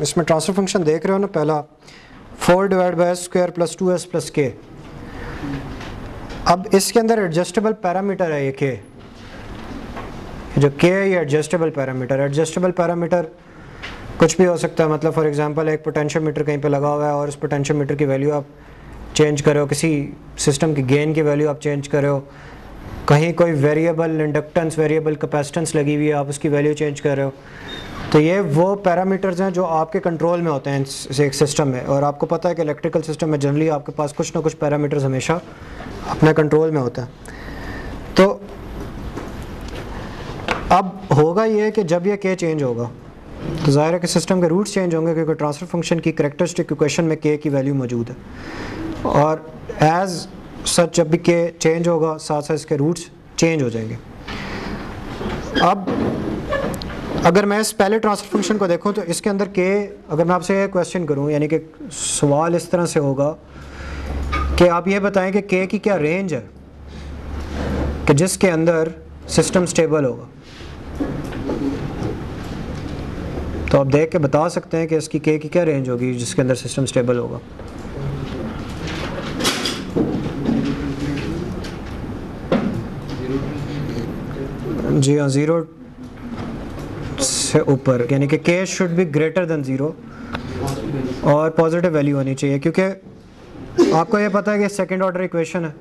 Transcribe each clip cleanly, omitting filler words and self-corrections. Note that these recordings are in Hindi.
इसमें ट्रांसफर फंक्शन देख रहे हो ना, पहला 4 divide by S square plus 2s plus के। अब इसके अंदर एडजस्टेबल पैरामीटर है ये के, जो के है ये एडजस्टेबल पैरामीटर। एडजस्टेबल पैरामीटर कुछ भी हो सकता है, मतलब फॉर एग्जांपल एक पोटेंशियोमीटर कहीं पे लगा हुआ है और उस पोटेंशियोमीटर की वैल्यू आप चेंज कर रहे हो, किसी सिस्टम की गेन की वैल्यू आप चेंज कर रहे हो, कहीं कोई वेरिएबल इंडक्टेंस वेरिएबल कैपेसिटेंस लगी हुई है आप उसकी वैल्यू चेंज कर रहे हो। तो ये वो पैरामीटर्स हैं जो आपके कंट्रोल में होते हैं एक सिस्टम में। और आपको पता है कि इलेक्ट्रिकल सिस्टम में जनरली आपके पास कुछ ना कुछ पैरामीटर्स हमेशा अपने कंट्रोल में होता है। तो अब होगा ये कि जब ये के चेंज होगा तो ज़ाहिर है कि सिस्टम के रूट्स चेंज होंगे, क्योंकि ट्रांसफर फंक्शन की कैरेक्टरिस्टिक इक्वेशन में के की वैल्यू मौजूद है। और एज सच जब भी के चेंज होगा साथ साथ इसके रूट्स चेंज हो जाएंगे। अब अगर मैं इस पहले ट्रांसफर फंक्शन को देखूं तो इसके अंदर के, अगर मैं आपसे क्वेश्चन करूं, यानी कि सवाल इस तरह से होगा कि आप ये बताएं कि के की क्या रेंज है कि जिसके अंदर सिस्टम स्टेबल होगा। तो आप देख के बता सकते हैं कि इसकी के की क्या रेंज होगी जिसके अंदर सिस्टम स्टेबल होगा। जी हाँ, 0 से ऊपर, यानी कि के शुड बी ग्रेटर देन 0 और पॉजिटिव वैल्यू होनी चाहिए, क्योंकि आपको ये पता है कि सेकंड ऑर्डर इक्वेशन है।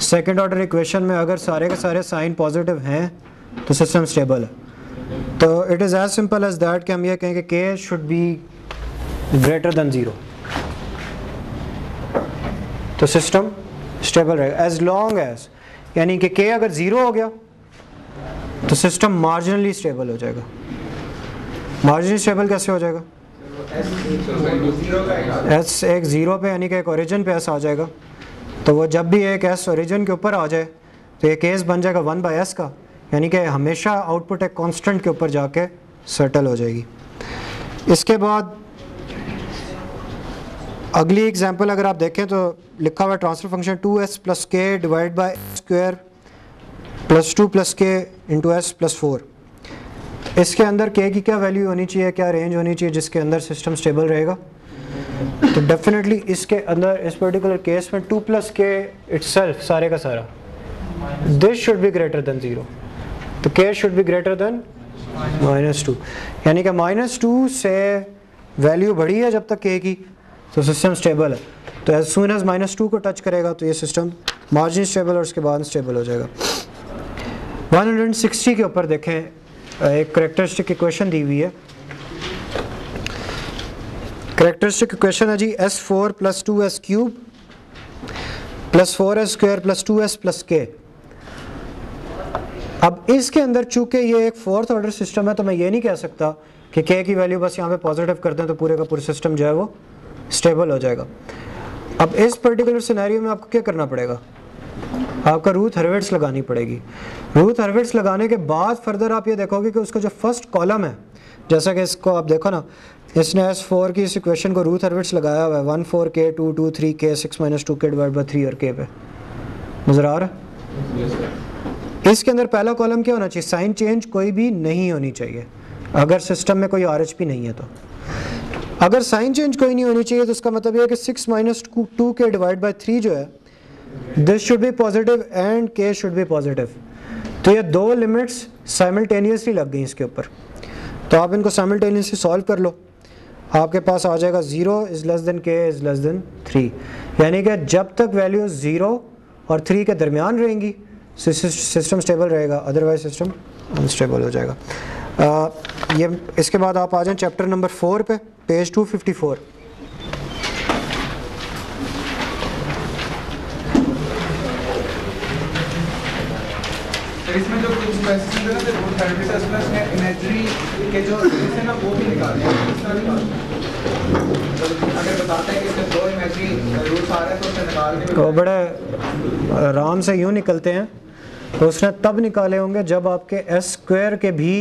सेकंड ऑर्डर इक्वेशन में अगर सारे के सारे साइन पॉजिटिव हैं तो सिस्टम स्टेबल है। तो it is as simple as that कि हम ये कहें कि के शुड बी ग्रेटर देन 0, तो सिस्टम स्टेबल रहेगा। एज लॉन्ग एज, यानी कि के अगर 0 हो गया तो सिस्टम मार्जिनली स्टेबल हो जाएगा। मार्जिनली स्टेबल कैसे हो जाएगा? एस एक 0 पे, यानी कि एक ओरिजिन पे एस आ जाएगा, तो वो जब भी एक एस ओरिजिन के ऊपर आ जाए तो एक केस बन जाएगा 1/s का, यानी कि हमेशा आउटपुट एक कांस्टेंट के ऊपर जाके सेटल हो जाएगी। इसके बाद अगली एग्जांपल अगर आप देखें तो लिखा हुआ है ट्रांसफर फंक्शन 2s प्लस के divide by square plus 2 plus के इंटू एस प्लस 4। इसके अंदर के की क्या वैल्यू होनी चाहिए, क्या रेंज होनी चाहिए जिसके अंदर सिस्टम स्टेबल रहेगा? तो डेफिनेटली इसके अंदर इस पर्टिकुलर केस में 2 प्लस के इटसेल्फ सारे का सारा this should be greater than 0, तो के शुड बी ग्रेटर देन -2, यानी कि -2 से वैल्यू बढ़ी है जब तक के की तो सिस्टम स्टेबल है। तो एज सून एज -2 को टच करेगा तो ये सिस्टम मार्जिन स्टेबल और उसके बाद स्टेबल हो जाएगा। 160 के ऊपर देखें एक कैरेक्टरिस्टिक इक्वेशन दी हुई है। कैरेक्टरिस्टिक इक्वेशन है जी S4 plus 2s cube plus 4s square plus 2s plus के। अब इसके अंदर चूंकि ये एक फोर्थ ऑर्डर सिस्टम है तो मैं ये नहीं कह सकता कि के की वैल्यू बस यहाँ पे पॉजिटिव कर दें तो पूरे का पूरा सिस्टम जो है वो स्टेबल हो जाएगा। अब इस पर्टिकुलर सिनेरियो में आपको क्या करना पड़ेगा? आपका रूथ हर्विट्ज़ लगानी पड़ेगी। रूथ हर्विट्ज़ लगाने के बाद फर्दर आप ये देखोगे कि उसका जो फर्स्ट कॉलम है, जैसा कि इसको आप देखो ना, इसने S4 की इस इक्वेशन को रूथ हर्विट्ज़ लगाया हुआ है 1 4 k 2 2 3 k 6 - 2 k divide by 3 और k पे नज़र आ रहा है। इसके अंदर पहला कॉलम क्या होना चाहिए? साइन चेंज कोई भी नहीं होनी चाहिए अगर सिस्टम में कोई RHP नहीं है। तो अगर साइन चेंज कोई नहीं होनी चाहिए तो उसका मतलब ये है कि 6 - 2 k डिवाइड बाई 3 जो है this should be positive and के शुड बी पॉजिटिव। तो ये दो लिमिट्स साइमल्टेनियसली लग गई इसके ऊपर, तो आप इनको साइमल्टेनियसली सॉल्व कर लो। आपके पास आ जाएगा 0 इज़ लेस देन के इज़ लेस देन 3, यानी कि जब तक वैल्यू 0 और 3 के दरमियान रहेंगी सिस्टम स्टेबल रहेगा, अदरवाइज सिस्टम अनस्टेबल हो जाएगा। ये इसके बाद आप आ जाएं चैप्टर नंबर 4 पे, पेज 254। इसमें जो कुछ स्पेसिफिक है ना, जो रूट हर्विट्ज़ प्लस ने इमेजरी के जो है ना वो भी निकाले हैं। अगर बताते हैं कि इसमें 2 इमेजरी रूट्स आ रहे हैं तो उसे निकाल के वो बड़े आराम से यूँ निकलते हैं। तो उसने तब निकाले होंगे जब आपके s स्क्वायर के भी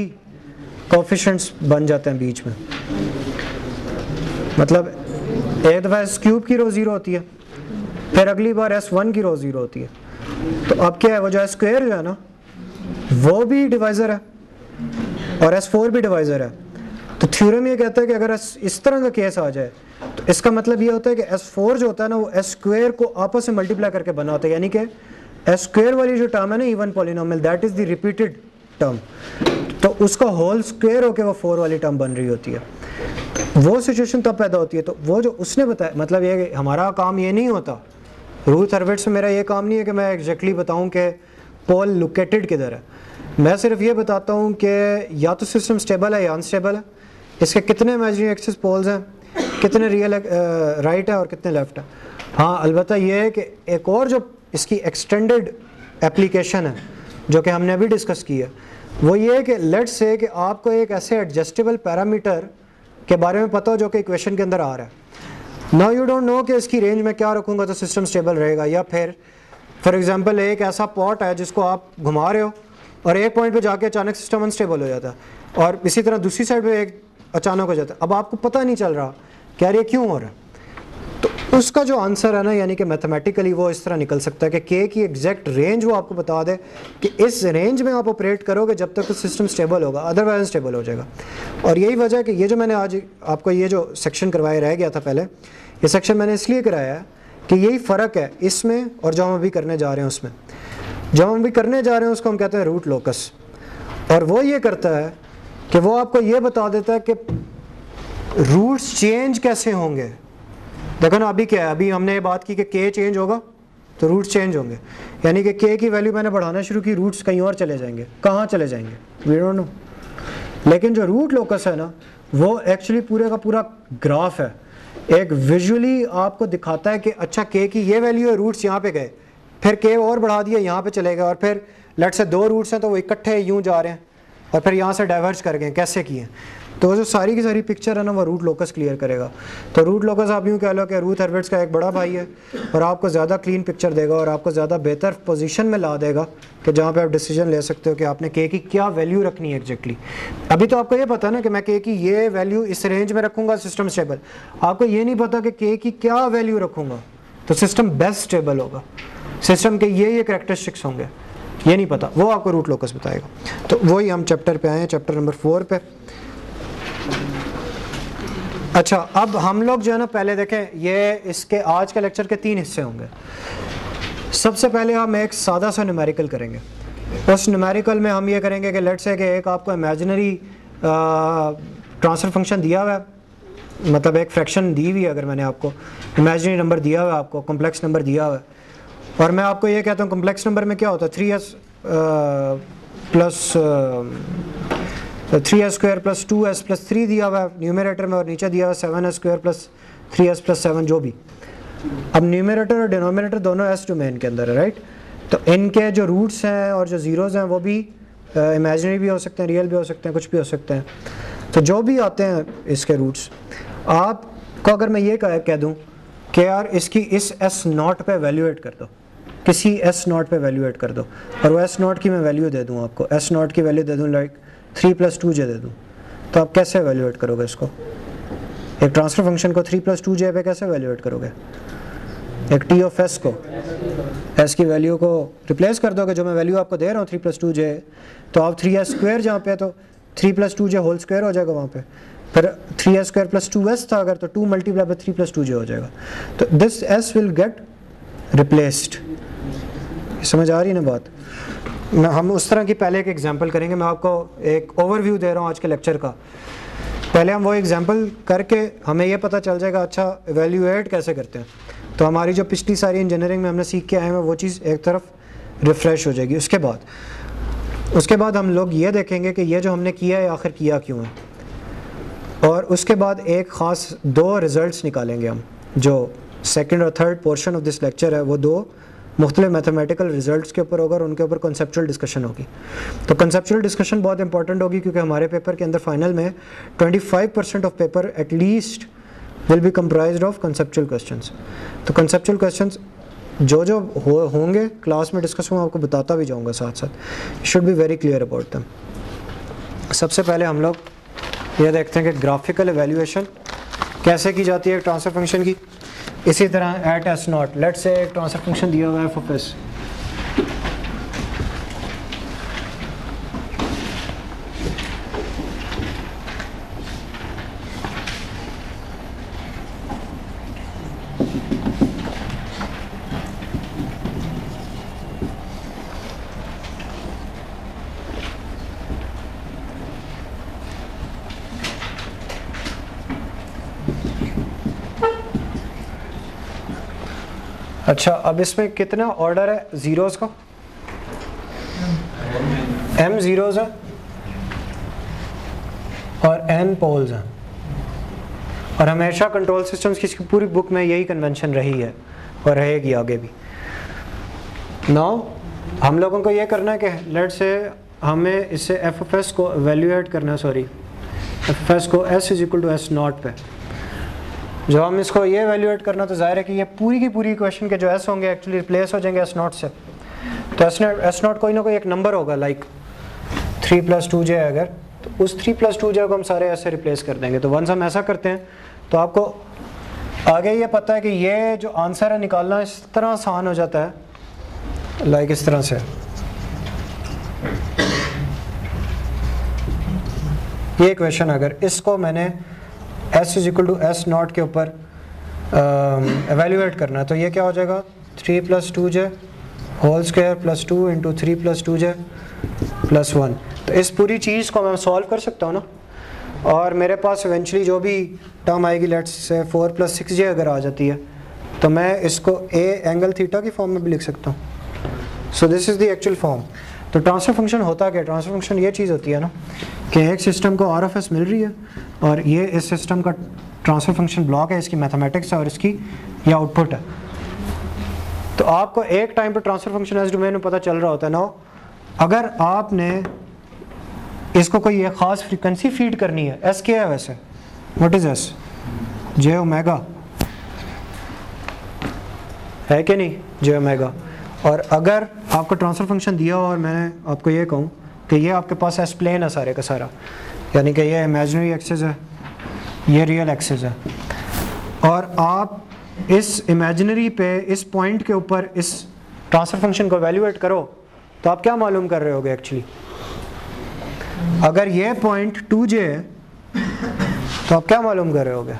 कोफिशिएंट्स बन जाते हैं बीच में। मतलब एक दफ़ा s क्यूब की रो 0 होती है, फिर अगली बार s1 की रो 0 होती है। तो अब क्या है, वो जो s स्क्वायर जो है ना वो भी डिवाइज़र है और S4 भी डिवाइज़र है। तो थ्योरम ये कहता है कि अगर इस तरह का केस आ जाए तो इसका मतलब ये होता है कि S4 जो होता है ना वो S² को आपस में मल्टीप्लाई करके बना होता है, यानी कि S² वाली जो टर्म है ना even polynomial, that is the repeated term, तो उसका होल स्क्वायर होकर वो 4 वाली टर्म बन रही होती है। वो सिचुएशन तब पैदा होती है। तो वो जो उसने बताया, मतलब ये कि हमारा काम ये नहीं होता, रूथ हर्विट्ज में मेरा ये काम नहीं है कि मैं एग्जैक्टली बताऊं कि पोल लोकेटेड किधर है। मैं सिर्फ ये बताता हूँ कि या तो सिस्टम स्टेबल है या अनस्टेबल है, इसके कितने इमेजिनरी एक्सिस पोल्स हैं, कितने रियल राइट है और कितने लेफ्ट है। हाँ अलबत्ता ये है कि एक और जो इसकी एक्सटेंडेड एप्लीकेशन है जो कि हमने अभी डिस्कस की है, वो ये है कि लेट्स से कि आपको एक ऐसे एडजस्टेबल पैरामीटर के बारे में पता हो जो कि इक्वेशन के अंदर आ रहा है। नाउ यू डोंट नो कि इसकी रेंज में क्या रखूँगा तो सिस्टम स्टेबल रहेगा, या फिर फॉर एग्जांपल एक ऐसा पॉट है जिसको आप घुमा रहे हो और एक पॉइंट पे जाके अचानक सिस्टम अनस्टेबल हो जाता है और इसी तरह दूसरी साइड पे एक अचानक हो जाता है। अब आपको पता नहीं चल रहा कि यार ये क्यों हो रहा है, तो उसका जो आंसर है ना, यानी कि मैथमेटिकली वो इस तरह निकल सकता है कि के की एग्जैक्ट रेंज वो आपको बता दे कि इस रेंज में आप ऑपरेट करोगे जब तक तो सिस्टम स्टेबल होगा, अदरवाइज स्टेबल हो जाएगा। और यही वजह है कि ये जो मैंने आज आपको ये जो सेक्शन करवाया रह गया था पहले, ये सेक्शन मैंने इसलिए कराया है कि यही फ़र्क है इसमें और जो हम अभी करने जा रहे हैं उसमें। जो हम अभी करने जा रहे हैं उसको हम कहते हैं रूट लोकस, और वो ये करता है कि वो आपको ये बता देता है कि रूट्स चेंज कैसे होंगे। देखो ना अभी क्या है, अभी हमने ये बात की कि के चेंज होगा तो रूट्स चेंज होंगे, यानी कि के की वैल्यू मैंने बढ़ाना शुरू की, रूट्स कहीं और चले जाएंगे। कहाँ चले जाएंगे वी डोंट नो। लेकिन जो रूट लोकस है ना वो एक्चुअली पूरे का पूरा ग्राफ है, एक विजुअली आपको दिखाता है कि अच्छा के की ये वैल्यू है, रूट्स यहाँ पे गए, फिर के और बढ़ा दिया यहाँ पे चले गए, और फिर लेट से 2 रूट्स हैं तो वो इकट्ठे यूँ जा रहे हैं और फिर यहाँ से डाइवर्ज कर गए, कैसे किए। तो जो सारी की सारी पिक्चर है ना वो रूट लोकस क्लियर करेगा। तो रूट लोकस आप यूँ कह लो कि रूथ हर्विट्ज का एक बड़ा भाई है और आपको ज़्यादा क्लीन पिक्चर देगा और आपको ज़्यादा बेहतर पोजीशन में ला देगा कि जहाँ पे आप डिसीजन ले सकते हो कि आपने के की क्या वैल्यू रखनी है एग्जैक्टली। अभी तो आपको ये पता ना कि मैं के की ये वैल्यू इस रेंज में रखूँगा सिस्टम स्टेबल, आपको ये नहीं पता कि के की क्या वैल्यू रखूँगा तो सिस्टम बेस्ट स्टेबल होगा, सिस्टम के ये कैरेक्टरिस्टिक्स होंगे, ये नहीं पता, वो आपको रूट लोकस बताएगा। तो वही हम चैप्टर पे आए हैं, चैप्टर नंबर 4 पे। अच्छा अब हम लोग जो है ना पहले देखें, ये इसके आज के लेक्चर के 3 हिस्से होंगे। सबसे पहले हम एक सादा सा न्यूमेरिकल करेंगे। उस न्यूमेरिकल में हम ये करेंगे कि लेट्स से कि एक आपको इमेजिनरी ट्रांसफर फंक्शन दिया हुआ है, मतलब एक फ्रैक्शन दी हुई है, अगर मैंने आपको इमेजिनरी नंबर दिया हुआ है, आपको कॉम्प्लेक्स नंबर दिया हुआ है, और मैं आपको ये कहता हूँ कॉम्प्लेक्स नंबर में क्या होता है 3s square plus 2s plus 3 दिया हुआ है न्यूमरेटर में, और नीचे दिया हुआ 7s square plus 3s plus 7 जो भी। अब न्यूमरेटर और डिनोमिनेटर दोनों s डोमेन के अंदर है, राइट। तो इनके जो रूट्स हैं और जो ज़ीरोज़ हैं वो भी इमेजिनरी भी हो सकते हैं, रियल भी हो सकते हैं, कुछ भी हो सकते हैं। तो जो भी आते हैं इसके रूट्स, आपको अगर मैं ये कह दूँ कि यार इसकी इस s0 पे वैल्यूएट कर दो, किसी s0 पे वैल्यूएट कर दो, और वो s0 की मैं वैल्यू दे दूँ आपको, s0 की वैल्यू दे दूँ लाइक 3 + 2j दे दूँ, तो आप कैसे वैल्यूएट करोगे इसको? एक ट्रांसफर फंक्शन को 3 + 2j पे कैसे वैल्यूएट करोगे? एक t ऑफ s को s की वैल्यू को रिप्लेस कर दोगे, जो मैं वैल्यू आपको दे रहा हूँ 3 + 2j, तो आप 3s स्क्वायर जहाँ पे तो 3 + 2j होल स्क्वायर हो जाएगा वहाँ पे, फिर 3s स्क्वायर प्लस 2s था अगर, तो 2 मल्टीप्लाई बाय 3 + 2j हो जाएगा। तो this s will get replaced. समझ आ रही है ना बात? हम उस तरह की पहले एक एग्जांपल करेंगे, मैं आपको एक ओवरव्यू दे रहा हूँ आज के लेक्चर का। पहले हम वो एग्जांपल करके हमें ये पता चल जाएगा अच्छा इवैल्यूएट कैसे करते हैं, तो हमारी जो पिछली सारी इंजीनियरिंग में हमने सीख के आए हैं वो चीज़ एक तरफ रिफ़्रेश हो जाएगी। उसके बाद हम लोग ये देखेंगे कि ये जो हमने किया है आखिर किया क्यों है, और उसके बाद एक ख़ास 2 रिज़ल्ट्स निकालेंगे हम, जो सेकंड और third portion of this lecture है वो 2 मुख्तलिफ मैथमेटिकल रिजल्ट्स के ऊपर होगा और उनके ऊपर कॉन्सेप्चुअल डिस्कशन होगी। तो कॉन्सेप्चुअल डिस्कशन बहुत इंपॉर्टेंट होगी क्योंकि हमारे पेपर के अंदर फाइनल में 25% of paper at least will be comprised of conceptual questions. तो कॉन्सेप्चुअल क्वेश्चंस जो होंगे क्लास में डिस्कस होंगे, आपको बताता भी जाऊँगा साथ साथ, should be very clear about them. सबसे पहले हम लोग ये देखते हैं कि ग्राफिकल एवेल्यूएशन कैसे की जाती है ट्रांसफर फंक्शन की। इसी तरह एट s0, लेट से एक ट्रांसफर फंक्शन दिया हुआ है f of s, अच्छा, अब इसमें कितना ऑर्डर है ज़ीरोज़ का? m ज़ीरोज़ है और n पोल्स हैं, और हमेशा कंट्रोल सिस्टम्स की पूरी बुक में यही कन्वेंशन रही है और रहेगी आगे भी। नाउ हम लोगों को ये करना है कि लेट से हमें इससे एफ ऑफ एस को एवेल्यूएट करना है, सॉरी एफ ऑफ एस को s is equal to S naught पे। जब हम इसको ये एवेल्यूएट करना तो जाहिर है कि ये पूरी की पूरी इक्वेशन के जो s होंगे एक्चुअली रिप्लेस हो जाएंगे s नॉट से। तो s नॉट कोई ना कोई एक नंबर होगा, लाइक 3 + 2j है अगर, तो उस 3 + 2j को हम सारे ऐसे रिप्लेस कर देंगे। तो वंस हम ऐसा करते हैं तो आपको आगे ये पता है कि ये जो आंसर है निकालना इस तरह आसान हो जाता है, लाइक इस तरह से। ये इक्वेशन अगर इसको मैंने s is equal to S naught के ऊपर एवेल्यूएट करना है तो ये क्या हो जाएगा, 3 + 2j whole square plus 2 into 3 + 2j plus 1। तो इस पूरी चीज़ को मैं सॉल्व कर सकता हूँ ना, और मेरे पास इवेंचुअली जो भी टर्म आएगी, लेट्स से 4 + 6j अगर आ जाती है तो मैं इसको a एंगल थीटा की फॉर्म में भी लिख सकता हूँ। सो this is the actual form. तो ट्रांसफर फंक्शन होता क्या? ट्रांसफर फंक्शन ये चीज़ होती है ना कि एक सिस्टम को आर ऑफ एस मिल रही है और ये इस सिस्टम का ट्रांसफर फंक्शन ब्लॉक है, इसकी मैथमेटिक्स है और इसकी ये आउटपुट है। तो आपको एक टाइम पर ट्रांसफर फंक्शन एस डोमेन में पता चल रहा होता है ना, अगर आपने इसको कोई एक ख़ास फ्रीक्वेंसी फीड करनी है, एस क्या है वैसे, what is S? J omega है कि नहीं, जे ओमेगा। और अगर आपको ट्रांसफर फंक्शन दिया हो और मैंने आपको ये कहूँ कि ये आपके पास एस प्लेन है सारे का सारा, यानी कि ये इमेजिनरी एक्सिस है, ये रियल एक्सिस है, और आप इस इमेजिनरी पे इस पॉइंट के ऊपर इस ट्रांसफर फंक्शन को एवेल्यूएट करो तो आप क्या मालूम कर रहे होगे एक्चुअली? अगर ये पॉइंट 2j है तो आप क्या मालूम कर रहे होगे?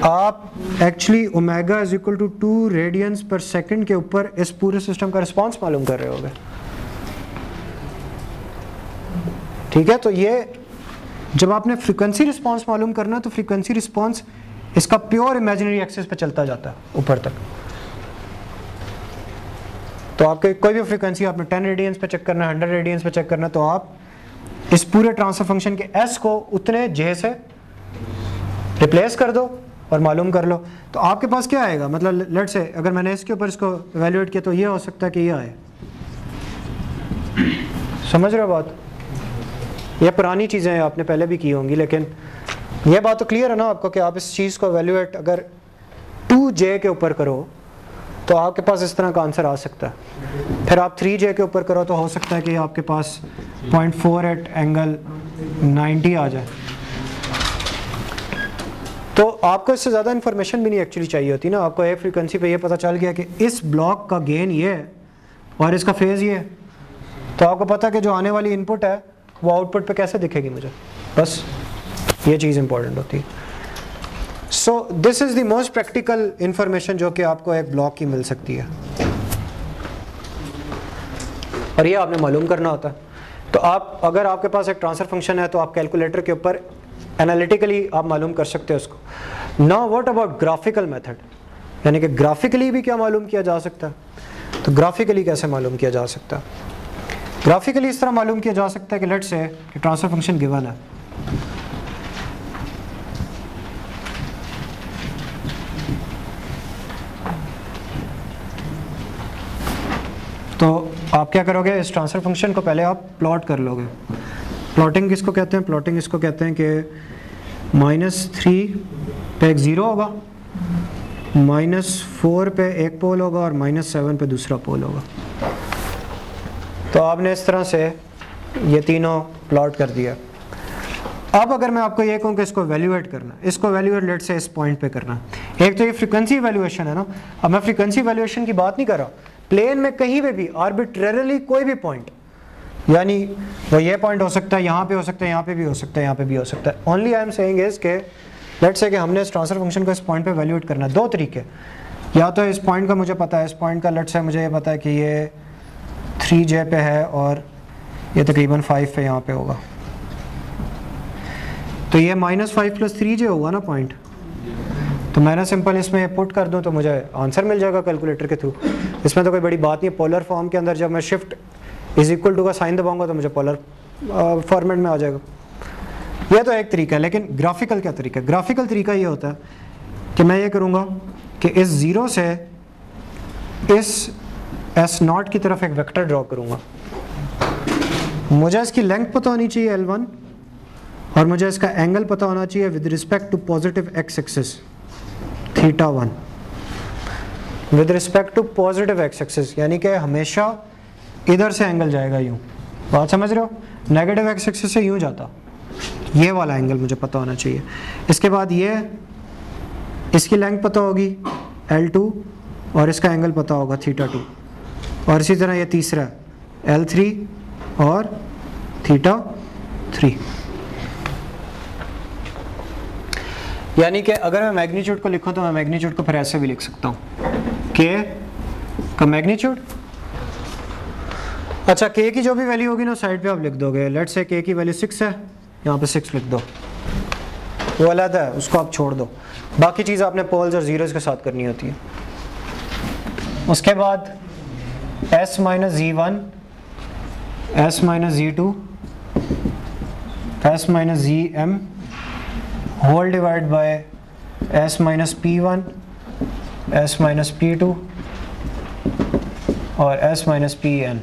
आप actually omega is equal to 2 radians per second के ऊपर इस पूरे सिस्टम का रिस्पांस मालूम कर रहे होगे। ठीक है, तो ये जब आपने फ्रीक्वेंसी रिस्पांस मालूम करना तो फ्रीक्वेंसी रिस्पांस इसका प्योर इमेजिनरी एक्सिस पे चलता जाता है ऊपर तक। तो आपके कोई भी फ्रीक्वेंसी आपने 10 रेडियंस पे चेक करना है, 100 रेडियंस पे चेक करना है, तो आप इस पूरे ट्रांसफर फंक्शन के s को उतने j से रिप्लेस कर दो और मालूम कर लो। तो आपके पास क्या आएगा, मतलब लेट से अगर मैंने इसके ऊपर इसको एवेल्यूएट किया तो ये हो सकता है कि ये आए। समझ रहे हो बात? ये पुरानी चीज़ें हैं, आपने पहले भी की होंगी, लेकिन ये बात तो क्लियर है ना आपको कि आप इस चीज़ को एवेल्यूएट अगर 2j के ऊपर करो तो आपके पास इस तरह का आंसर आ सकता है। फिर आप 3j के ऊपर करो तो हो सकता है कि आपके पास 0.48 एंगल 90 आ जाए। तो आपको इससे ज़्यादा इन्फॉर्मेशन भी नहीं एक्चुअली चाहिए होती ना, आपको एक फ्रीक्वेंसी पे ये पता चल गया कि इस ब्लॉक का गेन ये है और इसका फेज़ ये है, तो आपको पता है कि जो आने वाली इनपुट है वो आउटपुट पे कैसे दिखेगी मुझे, बस ये चीज़ इंपॉर्टेंट होती है। So this is the most practical information जो कि आपको एक ब्लॉक की मिल सकती है, और ये आपने मालूम करना होता है। तो आप अगर आपके पास एक ट्रांसफर फंक्शन है तो आप कैलकुलेटर के ऊपर एनालिटिकली आप मालूम कर सकते हो उसको। Now what about graphical method, यानी कि ग्राफिकली भी क्या मालूम किया जा सकता है? तो ग्राफिकली कैसे मालूम किया जा सकता है? ग्राफिकली इस तरह मालूम किया जा सकता है कि लेट्स से कि ट्रांसफर फंक्शन गिवन है, तो आप क्या करोगे, इस ट्रांसफर फंक्शन को पहले आप प्लॉट कर लोगे। प्लॉटिंग किसको कहते हैं? प्लॉटिंग इसको कहते हैं कि -3 पे एक ज़ीरो होगा, -4 पे एक पोल होगा और -7 पे दूसरा पोल होगा। तो आपने इस तरह से ये तीनों प्लॉट कर दिया। अब अगर मैं आपको ये कहूँ कि इसको एवेल्यूएट करना, इसको एवेल्यूएट लेट से इस पॉइंट पे करना, एक तो ये फ्रीक्वेंसी एवेल्यूएशन है ना। अब मैं फ्रीक्वेंसी एवेल्यूएशन की बात नहीं कर रहा, प्लेन में कहीं पे भी आर्बिट्रेरली कोई भी पॉइंट, यानी वो ये पॉइंट हो सकता है, यहाँ पे हो सकता है, यहाँ पे भी हो सकता है, यहाँ पे भी हो सकता है। Only I am saying is के लेट्स से कि हमने इस ट्रांसफर फंक्शन को इस पॉइंट पे एवेल्यूएट करना है। दो तरीके, या तो इस पॉइंट का मुझे पता है, इस पॉइंट का लेट्स से मुझे ये पता है कि ये 3j पे है और ये तकरीबन 5 पे यहाँ पे होगा, तो ये -5 + 3j होगा ना पॉइंट। तो मैंने सिंपल इसमें पुट कर दूं तो मुझे आंसर मिल जाएगा कैलकुलेटर के थ्रू। इसमें तो कोई बड़ी बात नहीं है। पोलर फॉर्म के अंदर जब मैं शिफ्ट इज इक्वल टू का साइन दबाऊंगा तो मुझे पोलर फॉर्मेट में आ जाएगा। यह तो एक तरीका है, लेकिन ग्राफिकल क्या तरीका है? ग्राफिकल तरीका ये होता है कि मैं ये करूँगा कि इस ज़ीरो से इस S0 की तरफ एक वेक्टर ड्रॉ करूँगा। मुझे इसकी लेंथ पता होनी चाहिए L1 और मुझे इसका एंगल पता होना चाहिए with respect to positive x axis θ1, with respect to positive x axis, यानी कि हमेशा इधर से एंगल जाएगा यूं। बात समझ रहे हो? नेगेटिव x एक्सिस से यूं जाता, ये वाला एंगल मुझे पता होना चाहिए। इसके बाद ये इसकी लेंथ पता होगी L2 और इसका एंगल पता होगा θ2, और इसी तरह ये तीसरा L3 और θ3। यानी कि अगर मैं मैग्नीट्यूड को लिखूं तो मैं मैग्नीट्यूड को फिर ऐसे भी लिख सकता हूं, k का मैग्नीट्यूड। अच्छा, k की जो भी वैल्यू होगी ना साइड पे आप लिख दोगे। लेट्स से k की वैल्यू 6 है, यहाँ पे 6 लिख दो, वो अलग है, उसको आप छोड़ दो। बाकी चीज़ आपने पोल्स और जीरोस के साथ करनी होती है। उसके बाद s minus z1, s minus z2, s minus zm whole divide by s minus p1, s minus p2 और s माइनस pn।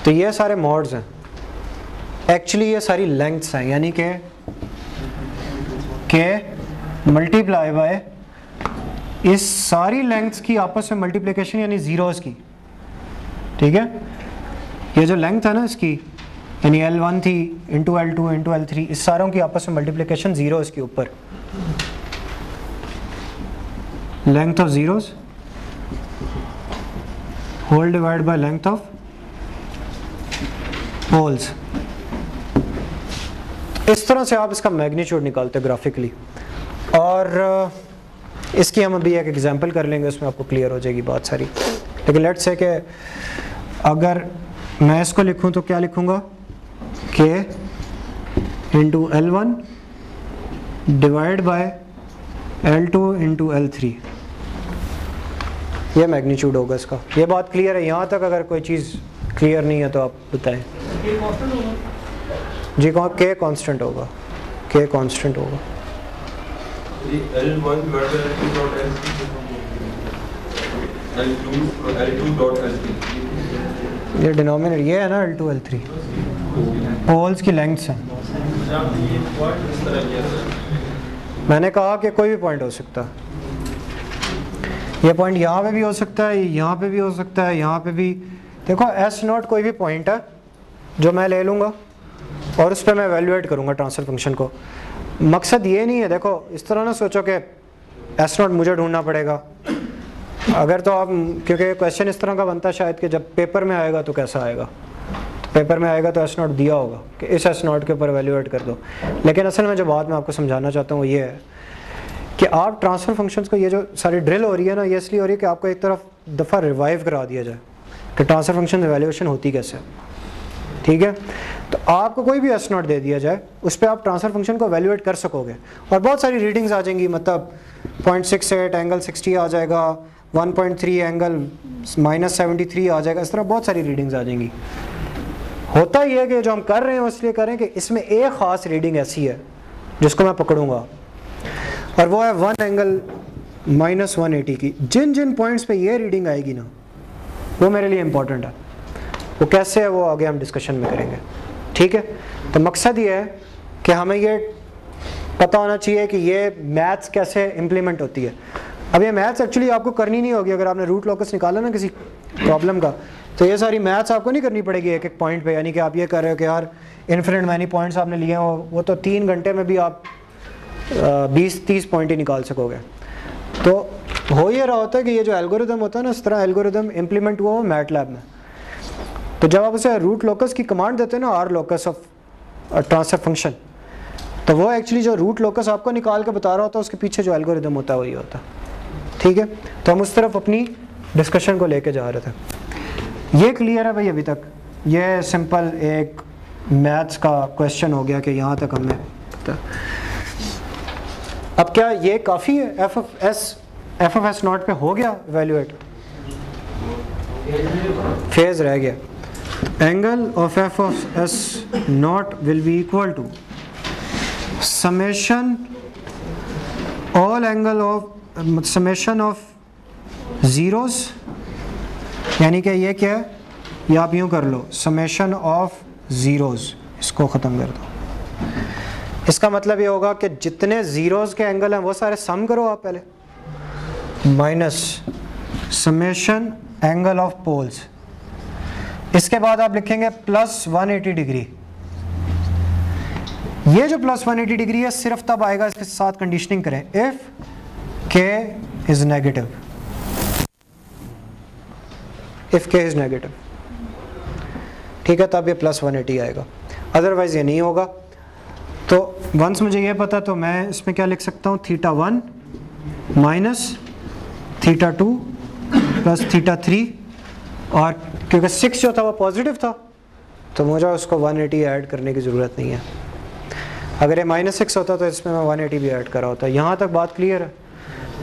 तो ये सारे मॉड्स हैं। एक्चुअली ये सारी लेंथ्स हैं, यानी कि k मल्टीप्लाई बाय इस सारी लेंथ्स की आपस में मल्टीप्लिकेशन, यानी जीरोस की। ठीक है, ये जो लेंथ है ना इसकी, यानी L1 थी इंटू L2 इंटू L3, इस सारों की आपस में मल्टीप्लिकेशन जीरोस के ऊपर, length of zeros whole divide by length of poles. इस तरह से आप इसका मैग्नीट्यूड निकालते ग्राफिकली। और इसकी हम अभी एक एग्जांपल कर लेंगे, उसमें आपको क्लियर हो जाएगी बात सारी। लेकिन लेट्स से कि अगर मैं इसको लिखूं तो क्या लिखूंगा, k into L1 divide by L2 into L3, ये मैग्नीट्यूड होगा इसका। ये बात क्लियर है यहाँ तक? अगर कोई चीज़ क्लियर नहीं है तो आप बताएं जी। कौन k कांस्टेंट होगा? k कांस्टेंट होगा। L1 L2 डॉट L3, ये डिनोमिनेटर ये है ना L2 L3, पोल्स की लेंथ्स हैं। मैंने कहा कि कोई भी पॉइंट हो सकता है। ये पॉइंट यहाँ पे भी हो सकता है, यहाँ पे भी हो सकता है, यहाँ पे भी। देखो S0 कोई भी पॉइंट है जो मैं ले लूँगा और उस पर मैं एवेल्युएट करूँगा ट्रांसफर फंक्शन को। मकसद ये नहीं है, देखो इस तरह ना सोचो कि S0 मुझे ढूंढना पड़ेगा। अगर तो आप, क्योंकि क्वेश्चन इस तरह का बनता है शायद कि जब पेपर में आएगा तो कैसा आएगा, तो पेपर में आएगा तो S0 दिया होगा कि इस S0 के ऊपर एवेल्युएट कर दो। लेकिन असल में जो बात मैं आपको समझाना चाहता हूँ वो ये है कि आप ट्रांसफ़र फंक्शंस को, ये जो सारी ड्रिल हो रही है ना, ये इसलिए हो रही है कि आपको एक तरफ दफ़ा रिवाइव करा दिया जाए कि ट्रांसफ़र फंक्शन एवेल्युएशन होती कैसे। ठीक है, तो आपको कोई भी S0 दे दिया जाए, उस पर आप ट्रांसफ़र फंक्शन को एवेल्युएट कर सकोगे और बहुत सारी रीडिंग्स आ जाएंगी। मतलब 0.68 एंगल 60 आ जाएगा, 1.3 एंगल -73 आ जाएगा, इस तरह बहुत सारी रीडिंग्स आ जाएंगी। होता ही है कि जो हम कर रहे हैं इसलिए करें कि इसमें एक ख़ास रीडिंग ऐसी है जिसको मैं पकड़ूंगा, और वो है 1 एंगल -180 की। जिन जिन पॉइंट्स पे ये रीडिंग आएगी ना, वो मेरे लिए इम्पोर्टेंट है। वो कैसे है वो आगे हम डिस्कशन में करेंगे। ठीक है, तो मकसद ये है कि हमें ये पता होना चाहिए कि ये मैथ्स कैसे इम्प्लीमेंट होती है। अब ये मैथ्स एक्चुअली आपको करनी नहीं होगी। अगर आपने रूट लॉकस निकाला ना किसी प्रॉब्लम का, तो ये सारी मैथ्स आपको नहीं करनी पड़ेगी एक एक पॉइंट पे। यानी कि आप ये कर रहे हो कि यार इन्फिनिट मैनी पॉइंट्स आपने लिए हो, वो तो 3 घंटे में भी आप 20-30 पॉइंट ही निकाल सकोगे। तो हो ये रहा होता है कि ये जो एल्गोरिदम होता है ना, इस तरह एल्गोरिदम इम्प्लीमेंट हुआ हो मैटलैब में। तो जब आप उसे रूट लोकस की कमांड देते हैं ना, root locus of transfer function, तो वो एक्चुअली जो रूट लोकस आपको निकाल के बता रहा होता है, उसके पीछे जो एल्गोरिदम होता है वही होता है। ठीक है, तो हम उस तरफ अपनी डिस्कशन को लेके जा रहे थे। ये क्लियर है भाई अभी तक? ये सिंपल एक मैथ्स का क्वेश्चन हो गया कि यहाँ तक हमें। अब क्या ये काफ़ी है? एफ ऑफ एस नॉट पे हो गया इवेल्युएट, फेज रह गया। Angle of F of S naught will be equal to summation all angle of summation of zeros, यानी कि ये क्या है, ये आप यूँ कर लो, समेशन ऑफ ज़ीरोज़, इसको ख़त्म कर दो। इसका मतलब ये होगा कि जितने ज़ीरोज़ के एंगल हैं वो सारे सम करो आप पहले, minus summation angle of poles, इसके बाद आप लिखेंगे प्लस 180 डिग्री। ये जो प्लस 180 डिग्री है सिर्फ तब आएगा, इसके साथ कंडीशनिंग करें, इफ के इज नेगेटिव, इफ के इज नेगेटिव, ठीक है, तब ये प्लस 180 आएगा, अदरवाइज ये नहीं होगा। तो वंस मुझे ये पता तो मैं इसमें क्या लिख सकता हूँ, θ1 माइनस θ2 प्लस θ3, और क्योंकि 6 जो था वो पॉजिटिव था तो मुझे उसको 180 ऐड करने की ज़रूरत नहीं है। अगर ये -6 होता तो इसमें मैं 180 भी ऐड करा होता। यहाँ तक बात क्लियर है,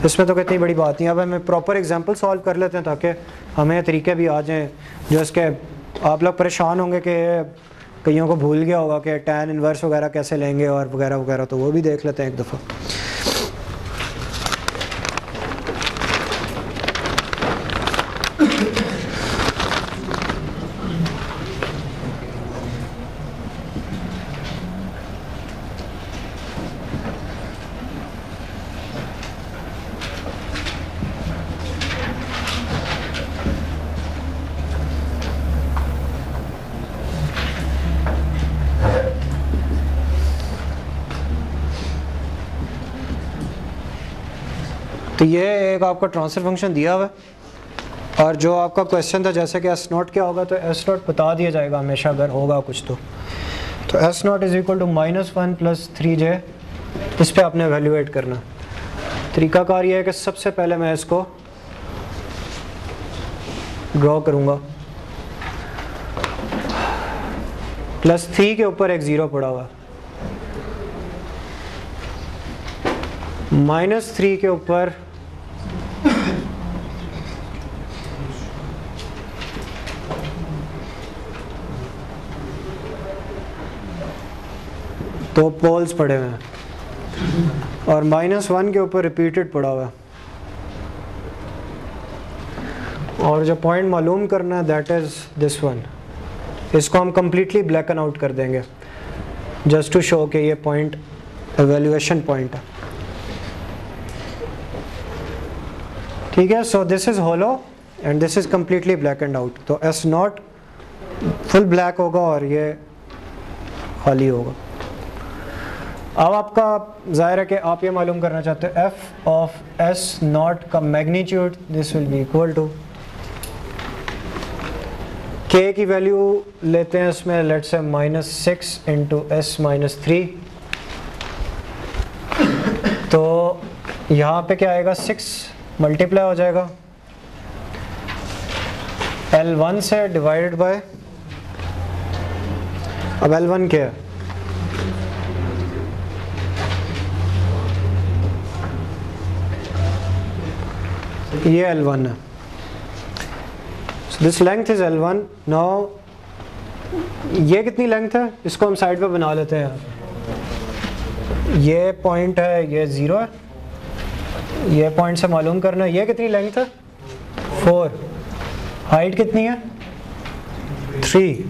इसमें तो कितनी बड़ी बात नहीं है। अब हमें प्रॉपर एग्जांपल सॉल्व कर लेते हैं ताकि हमें तरीके भी आ जाएं जो इसके, आप लोग परेशान होंगे कि कईयों को भूल गया होगा कि tan इन्वर्स वगैरह कैसे लेंगे और वगैरह वगैरह, तो वो भी देख लेते हैं एक दफ़ा। तो ये एक आपका ट्रांसफर फंक्शन दिया हुआ है, और जो आपका क्वेश्चन था जैसे कि एस नॉट क्या होगा, तो एस नॉट बता दिया जाएगा हमेशा अगर होगा कुछ तो S naught is equal to -1 plus 3j, इस पर आपने एवेल्यूएट करना। तरीकाकार ये है कि सबसे पहले मैं इसको ड्रॉ करूँगा, +3 के ऊपर एक 0 पड़ा हुआ, -3 के ऊपर दो पोल्स पड़े हुए हैं, और -1 के ऊपर रिपीटेड पड़ा हुआ है, और जो पॉइंट मालूम करना है दैट इज़ दिस वन। इसको हम कम्प्लीटली ब्लैक एंड आउट कर देंगे जस्ट टू शो कि ये पॉइंट एवेल्यूएशन पॉइंट है, ठीक है। So this is hollow and this is completely black and out, तो एस नॉट फुल ब्लैक होगा और ये खाली होगा। अब आपका ज़ाहिर है कि आप ये मालूम करना चाहते हो एफ ऑफ एस नॉट का magnitude, this will be equal to K की वैल्यू लेते हैं इसमें, लेट्स से -6 इंटू एस -3, तो यहाँ पे क्या आएगा, 6 मल्टीप्लाई हो जाएगा L1 से डिवाइडेड बाय, अब L1 क्या है, ये L1 है, so this length is L1। now ये कितनी लेंथ है, इसको हम साइड पे बना लेते हैं। ये पॉइंट है, ये 0 है, ये पॉइंट से मालूम करना है ये कितनी लेंथ है, 4, हाइट कितनी है 3,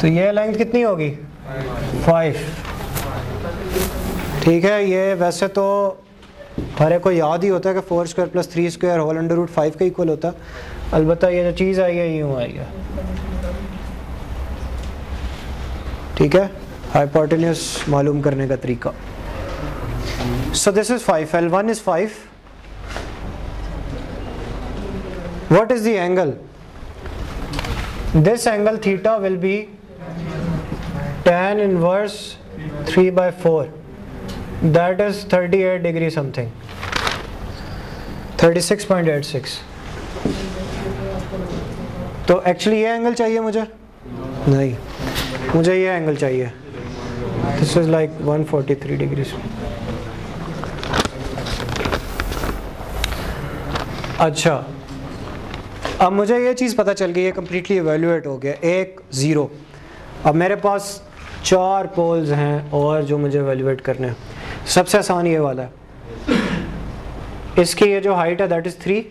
तो ये लेंथ कितनी होगी 5, ठीक है। ये वैसे तो हर एक को याद ही होता है कि 4 square plus 3 square whole under root 5 का इक्वल होता है, अलबत्ता ये जो चीज़ आई है यूँ आई है, ठीक है, हाइपोटेन्यूस मालूम करने का तरीका। So this is 5, L1 is 5. What is the angle? This angle theta will be tan inverse 3/4. That is 38 degree something. 36.86. तो एक्चुअली ये एंगल चाहिए मुझे नहीं, मुझे ये एंगल चाहिए, दिस इज लाइक 143 डिग्रीज। अच्छा, अब मुझे ये चीज़ पता चल गई, ये कम्प्लीटली इवेल्यूएट हो गया, 1 0। अब मेरे पास 4 पोल्स हैं और जो मुझे इवेल्यूएट करने हैं। सबसे आसान ये वाला है, इसकी ये जो हाइट है दैट इज़ 3,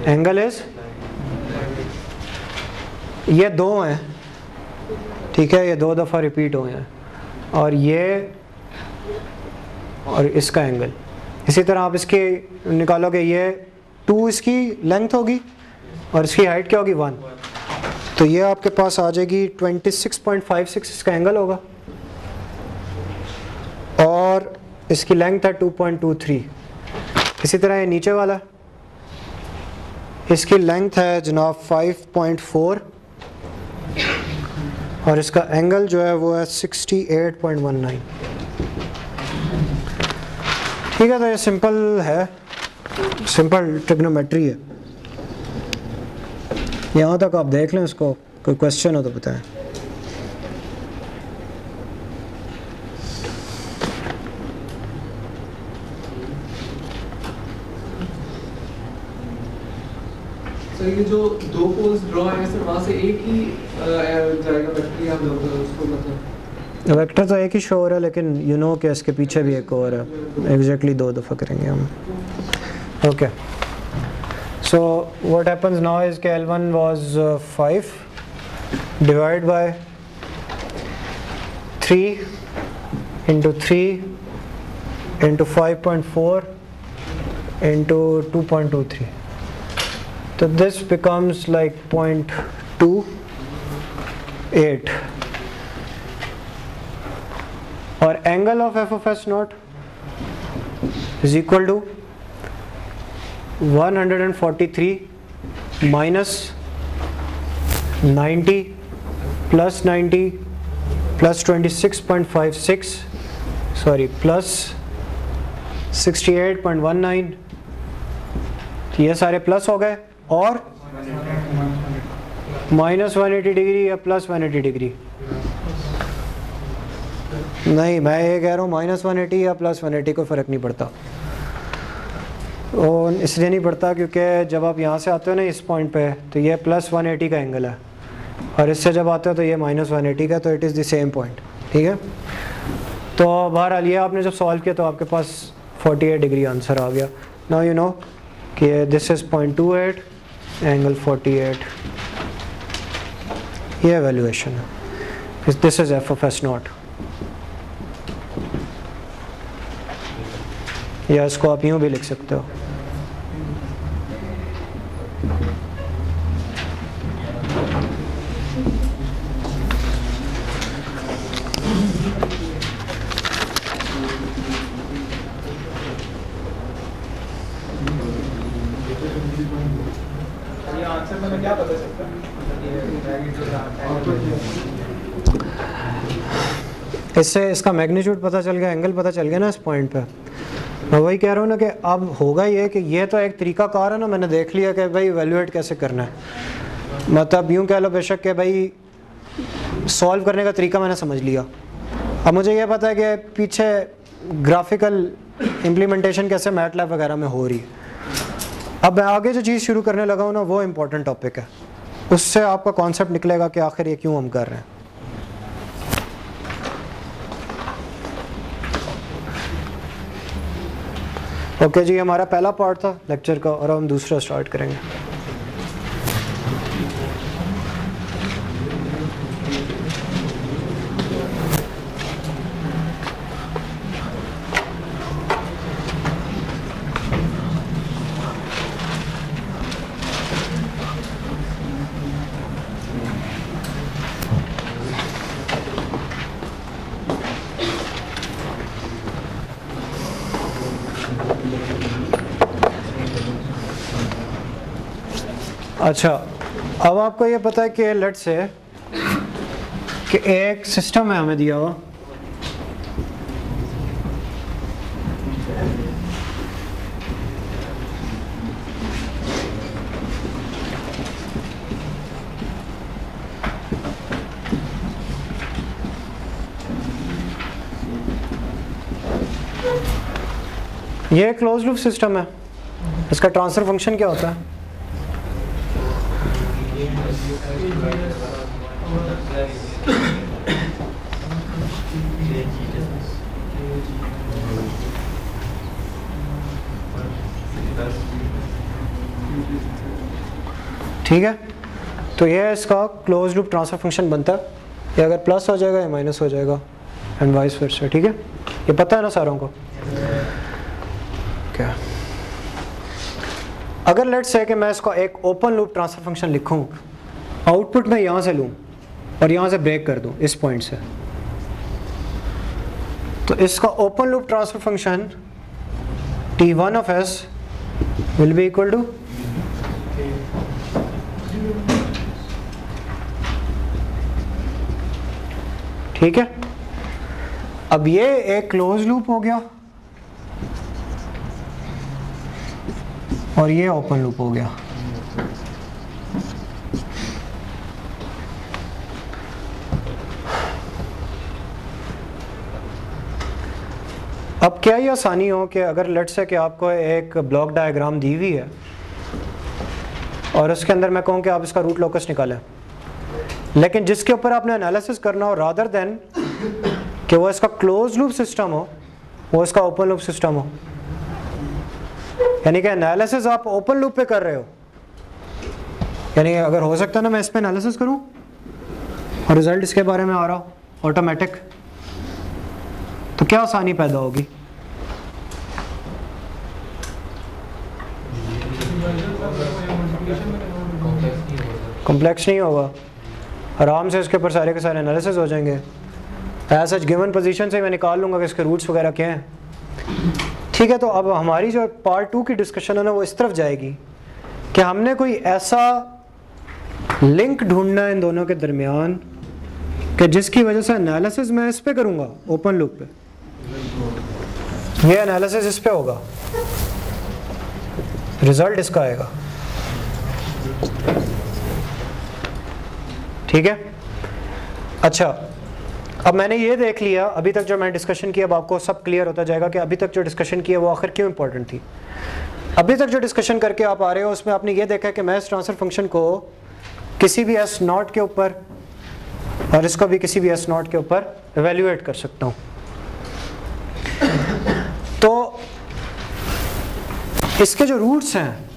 एंगल इज़, ये 2 हैं, ठीक है, ये 2 दफ़ा रिपीट हुए हैं, और ये और इसका एंगल। इसी तरह आप इसके निकालोगे, ये 2 इसकी लेंथ होगी और इसकी हाइट क्या होगी 1, तो ये आपके पास आ जाएगी 26.56 इसका एंगल होगा, और इसकी लेंथ है 2.23। इसी तरह ये नीचे वाला, इसकी लेंथ है जनाब 5.4 और इसका एंगल जो है वो है 68.19। ठीक है, तो ये सिंपल है, सिंपल ट्रिग्नोमेट्री है। यहाँ तक आप देख लें इसको, कोई क्वेश्चन हो तो बताएं। तो ये जो 2 पोल्स ड्रॉ हैं सर, वहाँ से एक ही जाएगा वेक्टर, आप लोग उसको मतलब वेक्टर तो एक ही शो हो रहा है, लेकिन यू नो कि इसके पीछे भी एक और है, एग्जैक्टली 2 दफ़ा करेंगे हम। Okay, so what happens now is के L1 was 5 divide by 3 into 3 into 5.4 into 2.23, so this becomes like 0.28, or angle of f of s naught is equal to 143 minus 90 plus 90 plus 26.56, sorry, plus 68.19, ये सारे प्लस हो गए, और माइनस 180 डिग्री या प्लस 180 डिग्री, नहीं मैं ये कह रहा हूँ माइनस 180 या प्लस 180 को फ़र्क नहीं पड़ता, और इसलिए नहीं पड़ता क्योंकि जब आप यहाँ से आते हो ना इस पॉइंट पे, तो ये प्लस 180 का एंगल है, और इससे जब आते हो तो ये माइनस 180 का, तो it is the same point. ठीक है, तो बहरहाल ये आपने जब सॉल्व किया तो आपके पास 48 डिग्री आंसर आ गया। नाउ यू नो कि दिस इज़ 0.28 एंगल 48, ये एवेल्यूएशन है, this is F of S not, या इसको आप यूँ भी लिख सकते हो। ये आंसर में क्या पता चलता है? इससे इसका मैग्नीट्यूड पता चल गया, एंगल पता चल गया ना इस पॉइंट पे। मैं वही कह रहा हूँ ना कि अब होगा ये कि ये तो एक तरीका कार है ना, मैंने देख लिया कि भाई इवैल्यूएट कैसे करना है, मतलब यूँ कह लो बेशक कि भाई सॉल्व करने का तरीका मैंने समझ लिया। अब मुझे ये पता है कि पीछे ग्राफिकल इम्प्लीमेंटेशन कैसे मैटलैब वगैरह में हो रही है। अब मैं आगे जो चीज़ शुरू करने लगा हूँ ना, वो इम्पोर्टेंट टॉपिक है, उससे आपका कॉन्सेप्ट निकलेगा कि आखिर ये क्यों हम कर रहे हैं। ओके जी, हमारा पहला पार्ट था लेक्चर का, और हम दूसरा स्टार्ट करेंगे। अच्छा, अब आपको ये पता है कि लेट से कि एक सिस्टम है हमें दिया हुआ, ये क्लोज लूप सिस्टम है, इसका ट्रांसफर फंक्शन क्या होता है? ठीक है, तो ये इसका क्लोज लूप ट्रांसफर फंक्शन बनता है। ये अगर प्लस हो जाएगा या माइनस हो जाएगा एंड वाइस वर्सा। ठीक है, ये पता है ना सारों को? क्या अगर लेट्स से कि मैं इसका एक ओपन लूप ट्रांसफर फंक्शन लिखूं, आउटपुट मैं यहाँ से लूँ और यहाँ से ब्रेक कर दूँ इस पॉइंट से, तो इसका open loop transfer function T1 of S will be equal to ठीक है। अब ये एक क्लोज लूप हो गया और ये ओपन लूप हो गया। अब क्या ये आसानी हो कि अगर लेट्स से कि आपको एक ब्लॉक डायग्राम दी हुई है और उसके अंदर मैं कहूँ कि आप इसका रूट लोकस निकालें, लेकिन जिसके ऊपर आपने एनालिसिस करना हो रादर देन कि वो इसका क्लोज लूप सिस्टम हो, वो इसका ओपन लूप सिस्टम हो, यानी कि एनालिसिस आप ओपन लूप पे कर रहे हो, यानी अगर हो सकता है ना मैं इस पे एनालिसिस करूं और रिजल्ट इसके बारे में आ रहा हो ऑटोमेटिक, तो क्या आसानी पैदा होगी? कॉम्प्लेक्स नहीं होगा, आराम से इसके ऊपर सारे के सारे एनालिसिस हो जाएंगे। ऐसा गिवन पोजीशन से मैं निकाल लूँगा कि इसके रूट्स वगैरह क्या हैं। ठीक है, तो अब हमारी जो पार्ट 2 की डिस्कशन है ना वो इस तरफ जाएगी कि हमने कोई ऐसा लिंक ढूंढना है इन दोनों के दरमियान कि जिसकी वजह से एनालिसिस मैं इस पे करूँगा ओपन लूप पे, ये एनालिसिस इस पे होगा, रिजल्ट इसका आएगा। ठीक है, अच्छा अब मैंने ये देख लिया, अभी तक जो मैंने डिस्कशन किया अब आपको सब क्लियर होता जाएगा कि अभी तक जो डिस्कशन किया वो आखिर क्यों इंपॉर्टेंट थी। अभी तक जो डिस्कशन करके आप आ रहे हो उसमें आपने ये देखा कि मैं इस ट्रांसफर फंक्शन को किसी भी एस नॉट के ऊपर और इसको भी किसी भी एस नॉट के ऊपर एवेल्युएट कर सकता हूँ। तो इसके जो रूट्स हैं,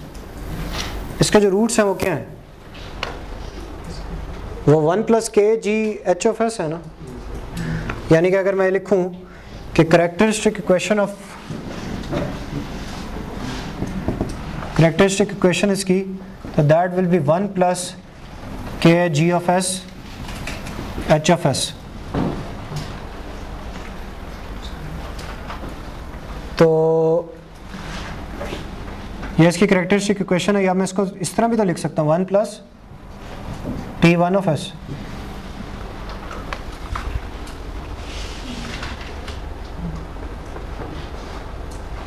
वो क्या हैं? वो 1 + kgh है ना, यानी कि अगर मैं लिखूं कि कैरेक्टरिस्टिक इक्वेशन इसकी, तो दैट विल बी 1 + kgh। तो ये इसकी कैरेक्टरिस्टिक इक्वेशन है, या मैं इसको इस तरह भी तो लिख सकता हूँ 1 + T1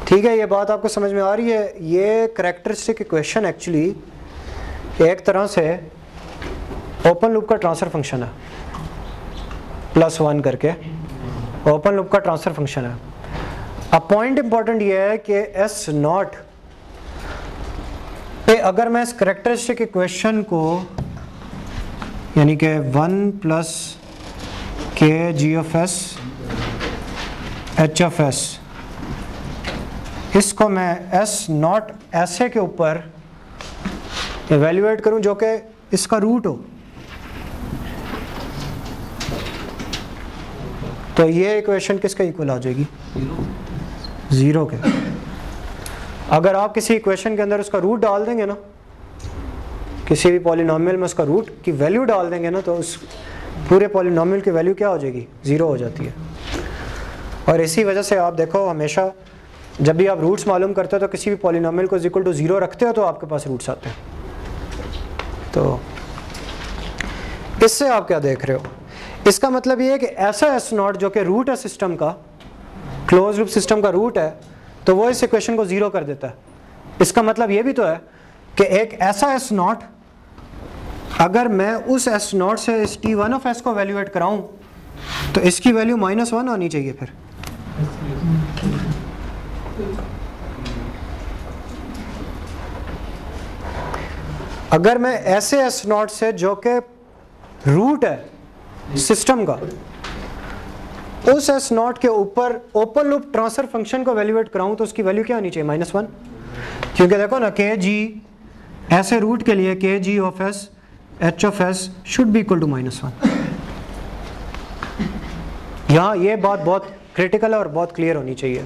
ठीक है, ये बात आपको समझ में आ रही है? ये कैरेक्टरिस्टिक इक्वेशन एक्चुअली एक तरह से ओपन लूप का ट्रांसफर फंक्शन है, +1 करके ओपन लूप का ट्रांसफर फंक्शन है। अब पॉइंट इंपॉर्टेंट ये है कि एस नॉट पे अगर मैं इस कैरेक्टरिस्टिक इक्वेशन को यानी कि 1 + kgh इसको मैं एस नॉट ऐसे के ऊपर एवेल्युएट करूं जो कि इसका रूट हो, तो ये इक्वेशन किसके इक्वल आ जाएगी? 0 के। अगर आप किसी इक्वेशन के अंदर उसका रूट डाल देंगे ना, किसी भी पॉलिनोमियल में उसका रूट की वैल्यू डाल देंगे ना, तो उस पूरे पॉलिनोमियल की वैल्यू क्या हो जाएगी? 0 हो जाती है। और इसी वजह से आप देखो हमेशा जब भी आप रूट्स मालूम करते हो तो किसी भी पॉलिनोमियल को इक्वल टू 0 रखते हो तो आपके पास रूट्स आते हैं। तो इससे आप क्या देख रहे हो? इसका मतलब ये है कि ऐसा एस नॉट जो कि रूट है सिस्टम का, क्लोज लूप सिस्टम का रूट है, तो वो इस इक्वेशन को 0 कर देता है। इसका मतलब ये भी तो है कि एक ऐसा एस नॉट, अगर मैं उस एस नॉट से इस T1 को वैल्यूएट कराऊं तो इसकी वैल्यू -1 आनी चाहिए फिर। अगर मैं ऐसे एस नॉट से जो कि रूट है सिस्टम का, उस एस नॉट के ऊपर ओपन लूप ट्रांसफर फंक्शन को वैल्यूएट कराऊं तो उसकी वैल्यू क्या होनी चाहिए? -1। क्योंकि देखो ना, के जी ऐसे रूट के लिए K G of S H of S should be equal to -1। यहाँ ये बात बहुत क्रिटिकल है और बहुत क्लियर होनी चाहिए,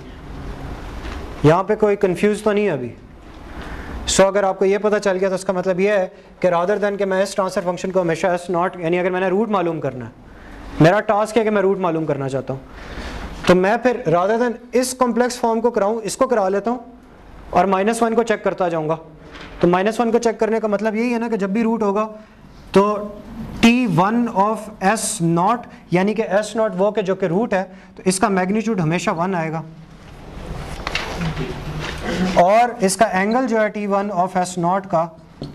यहाँ पे कोई कंफ्यूज तो नहीं है अभी। सो अगर आपको ये पता चल गया तो उसका मतलब ये है कि रादर देन कि मैं इस ट्रांसफर फंक्शन को हमेशा एस नॉट, यानी अगर मैंने रूट मालूम करना है, मेरा टास्क है कि मैं रूट मालूम करना चाहता हूँ, तो मैं फिर रादर देन इस कॉम्प्लेक्स फॉर्म को कराऊँ, इसको करा लेता हूँ और -1 को चेक करता जाऊँगा। तो -1 को चेक करने का मतलब यही है ना कि जब भी रूट होगा तो T1 ऑफ एस नॉट, यानी कि एस नॉट वो के जो कि रूट है, तो इसका मैग्नीट्यूड हमेशा 1 आएगा और इसका एंगल जो है T1 ऑफ एस नॉट का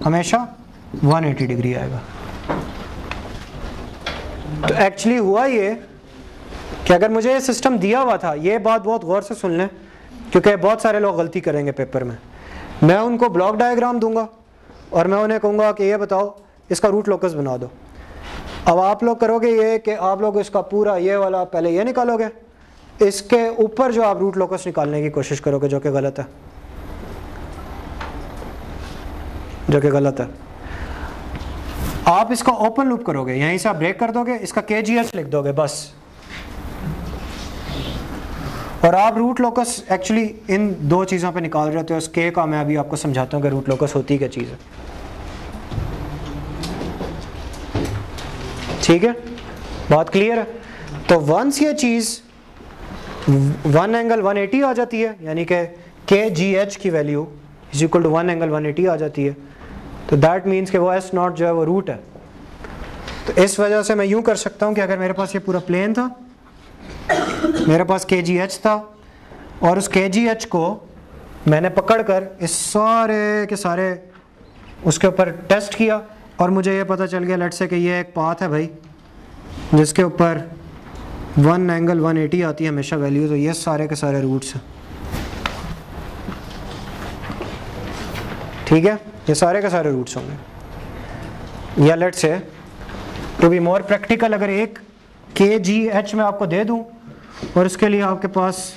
हमेशा 180 डिग्री आएगा। तो एक्चुअली हुआ ये कि अगर मुझे ये सिस्टम दिया हुआ था, ये बात बहुत गौर से सुन लें क्योंकि बहुत सारे लोग गलती करेंगे पेपर में, मैं उनको ब्लॉक डायग्राम दूंगा और मैं उन्हें कहूँगा कि ये बताओ इसका रूट लोकस बना दो। अब आप लोग करोगे ये कि आप लोग इसका पूरा ये वाला पहले ये निकालोगे, इसके ऊपर जो आप रूट लोकस निकालने की कोशिश करोगे, जो कि गलत है, जो कि गलत है। आप इसका ओपन लूप करोगे, यहीं से आप ब्रेक कर दोगे, इसका KGH लिख दोगे बस, और आप रूट लोकस एक्चुअली इन दो चीज़ों पे निकाल रहे होते हो। इस K का मैं अभी आपको समझाता हूँ कि रूट लोकस होती क्या चीज़ है, ठीक है, बात क्लियर है। तो वंस ये चीज़ 1 एंगल 180 आ जाती है, यानी कि KGH की value is equal to 1 angle 180 आ जाती है, तो दैट मीन्स कि वो एस नॉट जो है वो रूट है। तो इस वजह से मैं यूँ कर सकता हूँ कि अगर मेरे पास ये पूरा प्लेन था, मेरे पास KGH था और उस KGH को मैंने पकड़कर इस सारे के सारे उसके ऊपर टेस्ट किया और मुझे ये पता चल गया लेट्स से कि ये एक पाथ है भाई जिसके ऊपर 1 एंगल 180 आती है हमेशा वैल्यू, तो ये सारे के सारे रूट्स हैं, ठीक है, ये सारे के सारे रूट्स होंगे। या let's say to be more practical, अगर एक KGH मैं आपको दे दूं और उसके लिए आपके पास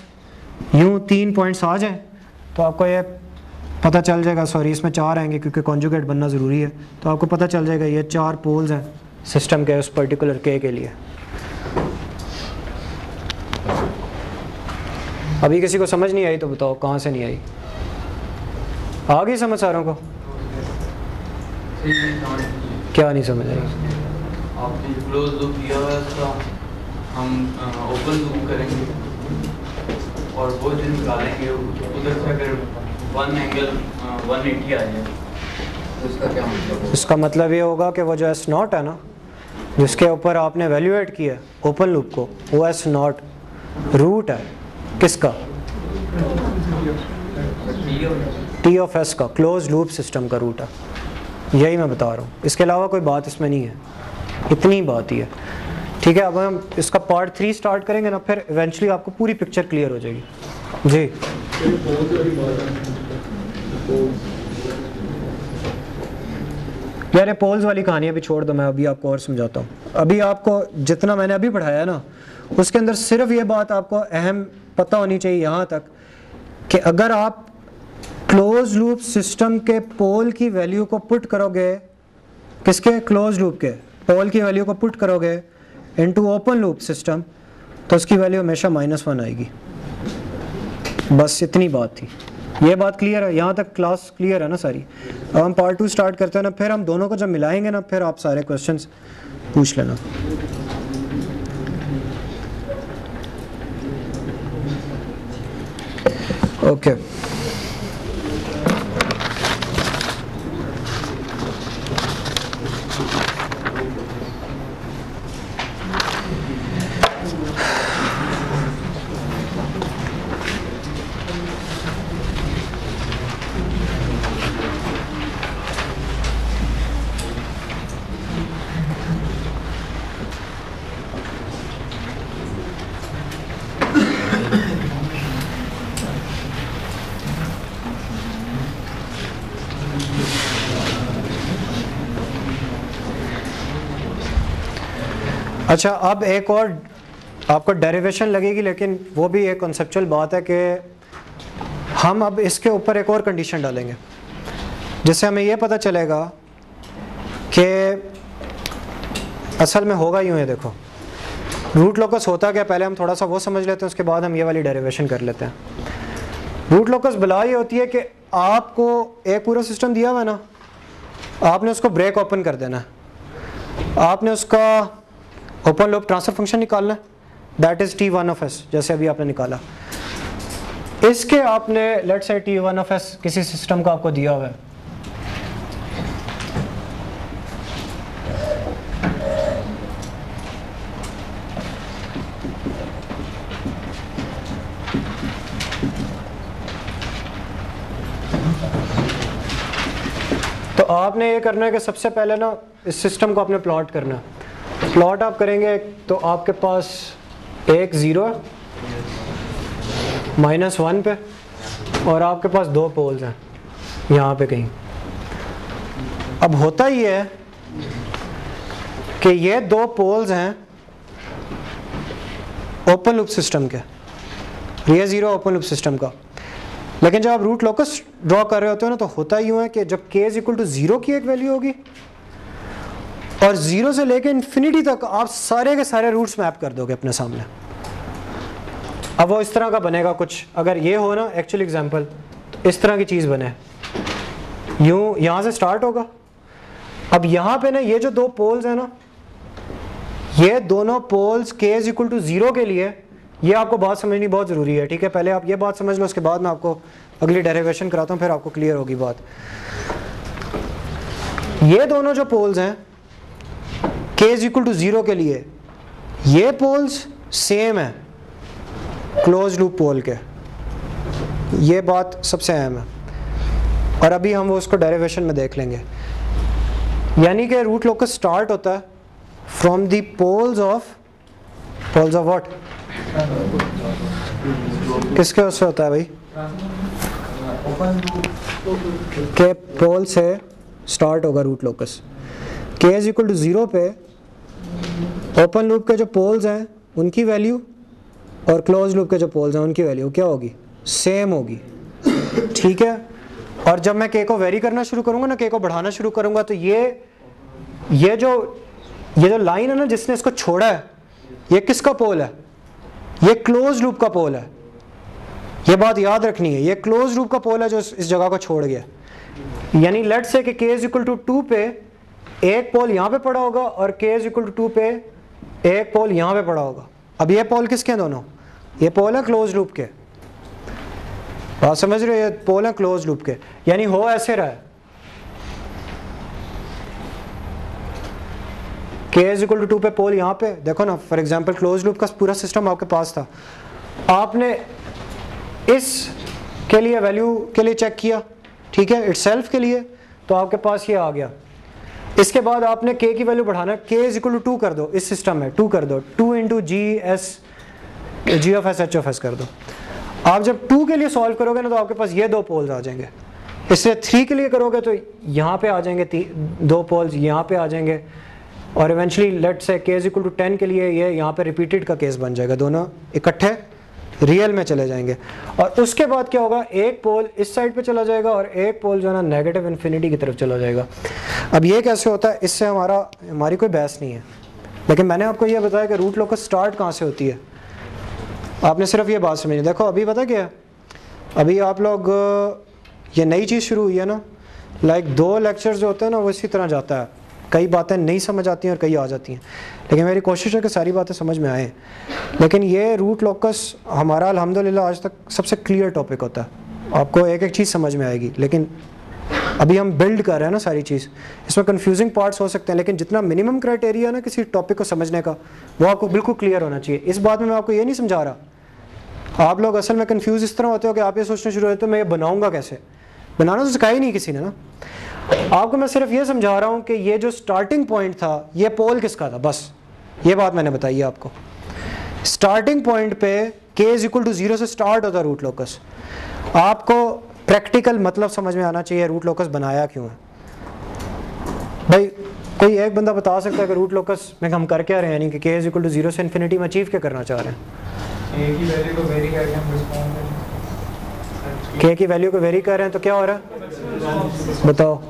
यूं 3 पॉइंट्स आ जाएं तो आपको ये पता चल जाएगा, सॉरी इसमें 4 आएंगे क्योंकि कॉन्जुगेट बनना ज़रूरी है, तो आपको पता चल जाएगा ये 4 पोल्स हैं सिस्टम के उस पर्टिकुलर K के लिए। अभी किसी को समझ नहीं आई तो बताओ कहाँ से नहीं आई? आ गई समझ सारों को? क्या नहीं समझ आई? आपने क्लोज लूप किया हुआ है उसका हम ओपन लूप करेंगे और वो जो निकालेंगे उधर से अगर 1 एंगल 180 आ जाए तो उसका क्या मतलब है? इसका मतलब ये होगा कि वो जो एस नॉट है ना, जिसके ऊपर आपने वैल्यूएट किया ओपन लूप को, वो एस नॉट रूट है किसका? T ऑफ एस का, क्लोज लूप सिस्टम का रूट है। यही मैं बता रहा हूँ, इसके अलावा कोई बात इसमें नहीं है, इतनी बात ही है, ठीक है। अब हम इसका पार्ट 3 स्टार्ट करेंगे ना, फिर इवेंचुअली आपको पूरी पिक्चर क्लियर हो जाएगी जी। यार पोल्स वाली कहानी अभी छोड़ दो, मैं अभी आपको और समझाता हूँ। अभी आपको जितना मैंने अभी पढ़ाया ना, उसके अंदर सिर्फ ये बात आपको अहम पता होनी चाहिए यहाँ तक कि अगर आप क्लोज लूप सिस्टम के पोल की वैल्यू को पुट करोगे, किसके? क्लोज लूप के पोल की वैल्यू को पुट करोगे इनटू ओपन लूप सिस्टम, तो उसकी वैल्यू हमेशा -1 आएगी। बस इतनी बात थी, ये बात क्लियर है? यहाँ तक क्लास क्लियर है ना सारी? अब हम पार्ट 2 स्टार्ट करते हैं ना, फिर हम दोनों को जब मिलाएंगे ना, फिर आप सारे क्वेश्चंस पूछ लेना। ओके अच्छा, अब एक और आपको डेरिवेशन लगेगी, लेकिन वो भी एक कॉन्सेप्चुअल बात है कि हम अब इसके ऊपर एक और कंडीशन डालेंगे जिससे हमें ये पता चलेगा कि असल में होगा यूँ है। देखो रूट लोकस होता क्या, पहले हम थोड़ा सा वो समझ लेते हैं, उसके बाद हम ये वाली डेरिवेशन कर लेते हैं। रूट लोकस बला ये होती है कि आपको एक पूरा सिस्टम दिया हुआ है ना, आपने उसको ब्रेक ओपन कर देना है, आपने उसका ओपन लूप ट्रांसफर फंक्शन निकालना है, दैट इज T1 जैसे अभी आपने निकाला। इसके आपने लेट्स से T1 किसी सिस्टम का आपको दिया हुआ है, तो आपने ये करना है कि सबसे पहले ना इस सिस्टम को आपने प्लॉट करना है। प्लॉट आप करेंगे तो आपके पास एक 0 है -1 पे, और आपके पास 2 पोल्स हैं यहाँ पे कहीं। अब होता ही है कि ये 2 पोल्स हैं ओपन लूप सिस्टम के, ये 0 ओपन लूप सिस्टम का। लेकिन जब आप रूट लोकस ड्रॉ कर रहे होते हो ना, तो होता यूँ है कि जब k = 0 की एक वैल्यू होगी और 0 से लेके इन्फिनिटी तक आप सारे के सारे रूट्स मैप कर दोगे अपने सामने। अब वो इस तरह का बनेगा कुछ, अगर ये हो ना एक्चुअल एग्जांपल, तो इस तरह की चीज़ बने, यूँ यहाँ से स्टार्ट होगा। अब यहाँ पे ना ये जो 2 पोल्स हैं ना, ये दोनों पोल्स k = 0 के लिए, ये आपको बात समझनी बहुत ज़रूरी है, ठीक है। पहले आप ये बात समझ लो, उसके बाद मैं आपको अगली डेरिवेशन कराता हूँ, फिर आपको क्लियर होगी बात। ये दोनों जो पोल्स हैं k = 0 के लिए, ये पोल्स सेम है क्लोज लूप पोल के, ये बात सबसे अहम है। और अभी हम वो उसको डेरिवेशन में देख लेंगे। यानी कि रूट लोकस स्टार्ट होता है from the poles of what, किसके उससे होता है भाई, के पोल से स्टार्ट होगा रूट लोकस। k = 0 पे ओपन लूप के जो पोल्स हैं उनकी वैल्यू और क्लोज लूप के जो पोल्स हैं उनकी वैल्यू क्या होगी, सेम होगी, ठीक है। और जब मैं k को वेरी करना शुरू करूंगा ना, k को बढ़ाना शुरू करूंगा, तो ये जो लाइन है ना जिसने इसको छोड़ा है, ये किसका पोल है, ये क्लोज लूप का पोल है। ये बात याद रखनी है, ये क्लोज लूप का पोल है जो इस जगह को छोड़ गया। यानी लेट्स से कि k = 2 पे एक पोल यहाँ पे पड़ा होगा और k = 2 पे एक पोल यहाँ पे पड़ा होगा। अब ये पोल किसके हैं दोनों, ये पोल है क्लोज लूप के, बात समझ रहे हो, ये पोल है क्लोज लूप के। यानी हो ऐसे रहा है, k = 2 पे पोल यहाँ पे, देखो ना फॉर एग्जांपल क्लोज लूप का पूरा सिस्टम आपके पास था, आपने इस के लिए वैल्यू के लिए चेक किया, ठीक है, इटसेल्फ के लिए, तो आपके पास ये आ गया। इसके बाद आपने k की वैल्यू बढ़ाना, k = 2 कर दो, इस सिस्टम में 2 कर दो, 2 × g(h)(f)(s) कर दो। आप जब 2 के लिए सॉल्व करोगे ना, तो आपके पास ये 2 पोल्स आ जाएंगे। इससे 3 के लिए करोगे तो यहाँ पे आ जाएंगे 2 पोल्स, यहाँ पे आ जाएंगे, और इवेंचुअली लेट्स से k = 10 के लिए ये यहाँ पे रिपीटेड का केस बन जाएगा, दोनों इकट्ठे रियल में चले जाएंगे। और उसके बाद क्या होगा, एक पोल इस साइड पे चला जाएगा और एक पोल जो है ना नेगेटिव इन्फिनिटी की तरफ चला जाएगा। अब ये कैसे होता है, इससे हमारी कोई बहस नहीं है, लेकिन मैंने आपको ये बताया कि रूट लोकस स्टार्ट कहाँ से होती है, आपने सिर्फ ये बात समझनी। देखो अभी पता क्या है, अभी आप लोग ये नई चीज़ शुरू हुई है ना, लाइक 2 लेक्चर्स जो होते हैं ना वो इसी तरह जाता है, कई बातें नहीं समझ आती हैं और कई आ जाती हैं, लेकिन मेरी कोशिश है कि सारी बातें समझ में आए। लेकिन ये रूट लोकस हमारा अल्हम्दुलिल्लाह आज तक सबसे क्लियर टॉपिक होता है, आपको एक एक चीज़ समझ में आएगी। लेकिन अभी हम बिल्ड कर रहे हैं ना सारी चीज़, इसमें कंफ्यूजिंग पार्ट्स हो सकते हैं, लेकिन जितना मिनिमम क्राइटेरिया ना किसी टॉपिक को समझने का, वो आपको बिल्कुल क्लियर होना चाहिए। इस बात में मैं आपको ये नहीं समझा रहा, आप लोग असल में कंफ्यूज इस तरह होते हो कि आप ये सोचने शुरू होते हो मैं ये बनाऊँगा कैसे, बनाना तो सिखाया ही नहीं किसी ने ना। आपको मैं सिर्फ ये समझा रहा हूँ कि ये जो स्टार्टिंग पॉइंट था, ये पोल किसका था, बस ये बात मैंने बताई है आपको। स्टार्टिंग पॉइंट पे k = 0 से स्टार्ट होता रूट लोकस। आपको प्रैक्टिकल मतलब समझ में आना चाहिए रूट लोकस बनाया क्यों है। भाई कोई एक बंदा बता सकता है कि रूट लोकस में हम कर क्या रहे हैं, यानी कि k इज इक्वल टू 0 से इन्फिनिटी में अचीव क्या करना चाह रहे हैं? a की वैल्यू को वेरी करके हम रिस्पॉन्ड करें। k की वैल्यू को वेरी कर रहे हैं तो क्या हो रहा है बताओ?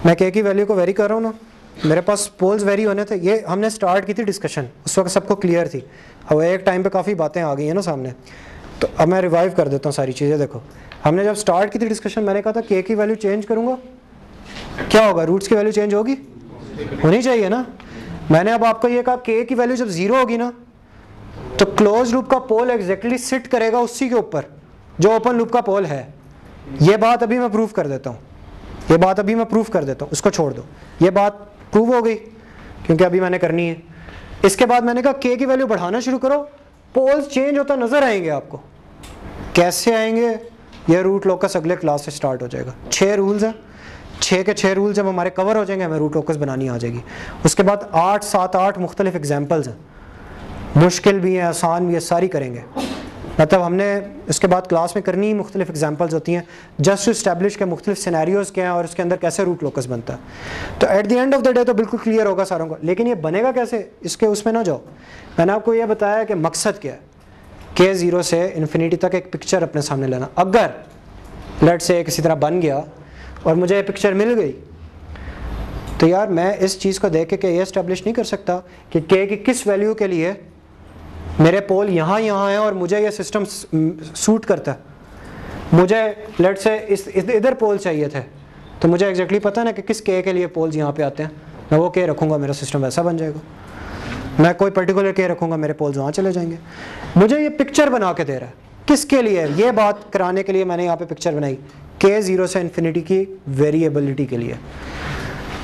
मैं k की वैल्यू को वेरी कर रहा हूँ ना, मेरे पास पोल्स वेरी होने थे। ये हमने स्टार्ट की थी डिस्कशन, उस वक्त सबको क्लियर थी। अब एक टाइम पे काफ़ी बातें आ गई हैं ना सामने, तो अब मैं रिवाइव कर देता हूँ सारी चीज़ें। देखो हमने जब स्टार्ट की थी डिस्कशन, मैंने कहा था k की वैल्यू चेंज करूँगा क्या होगा, रूट्स की वैल्यू चेंज होगी, होनी चाहिए ना। मैंने अब आपको ये कहा k की वैल्यू जब 0 होगी ना, तो क्लोज लूप का पोल एग्जैक्टली सिट करेगा उसी के ऊपर जो ओपन लूप का पोल है। ये बात अभी मैं प्रूव कर देता हूँ, ये बात अभी मैं प्रूव कर देता हूँ, उसको छोड़ दो। ये बात प्रूव हो गई क्योंकि अभी मैंने करनी है। इसके बाद मैंने कहा k की वैल्यू बढ़ाना शुरू करो, पोल्स चेंज होता नजर आएंगे आपको। कैसे आएंगे, ये रूट लोकस अगले क्लास से स्टार्ट हो जाएगा। 6 रूल्स हैं, 6 के 6 रूल जब हमारे कवर हो जाएंगे हमें रूट लोकस बनानी आ जाएगी। उसके बाद 8 7 8 मुख्तलिफ एग्जाम्पल्स हैं, मुश्किल भी हैं आसान भी है, सारी करेंगे। मतलब हमने इसके बाद क्लास में करनी ही मुख्तलिफ एग्जाम्पल्स होती हैं जस्ट टू इस्टेब्लिश के मुख्तलिफ सिनेरियोज क्या हैं और उसके अंदर कैसे रूट लोकस बनता है। तो at the end of the day तो बिल्कुल क्लियर होगा सारों को, लेकिन ये बनेगा कैसे इसके उसमें ना जाओ। मैंने आपको ये बताया कि मकसद क्या है, k 0 से इन्फिनिटी तक एक पिक्चर अपने सामने लेना। अगर लेट से किसी तरह बन गया और मुझे ये पिक्चर मिल गई, तो यार मैं इस चीज़ को देख के ये इस्टेब्लिश नहीं कर सकता कि k की किस वैल्यू के लिए मेरे पोल यहाँ है और मुझे ये सिस्टम सूट करता है। मुझे लेट से इधर पोल चाहिए थे, तो मुझे एग्जैक्टली पता है ना कि किस k के लिए पोल्स यहाँ पे आते हैं, मैं वो k रखूँगा, मेरा सिस्टम वैसा बन जाएगा। मैं कोई पर्टिकुलर k रखूँगा, मेरे पोल्स वहाँ चले जाएंगे। मुझे ये पिक्चर बना के दे रहा है, किसके लिए? ये बात कराने के लिए मैंने यहाँ पे पिक्चर बनाई, k 0 से इन्फिनिटी की वेरिएबिलिटी के लिए,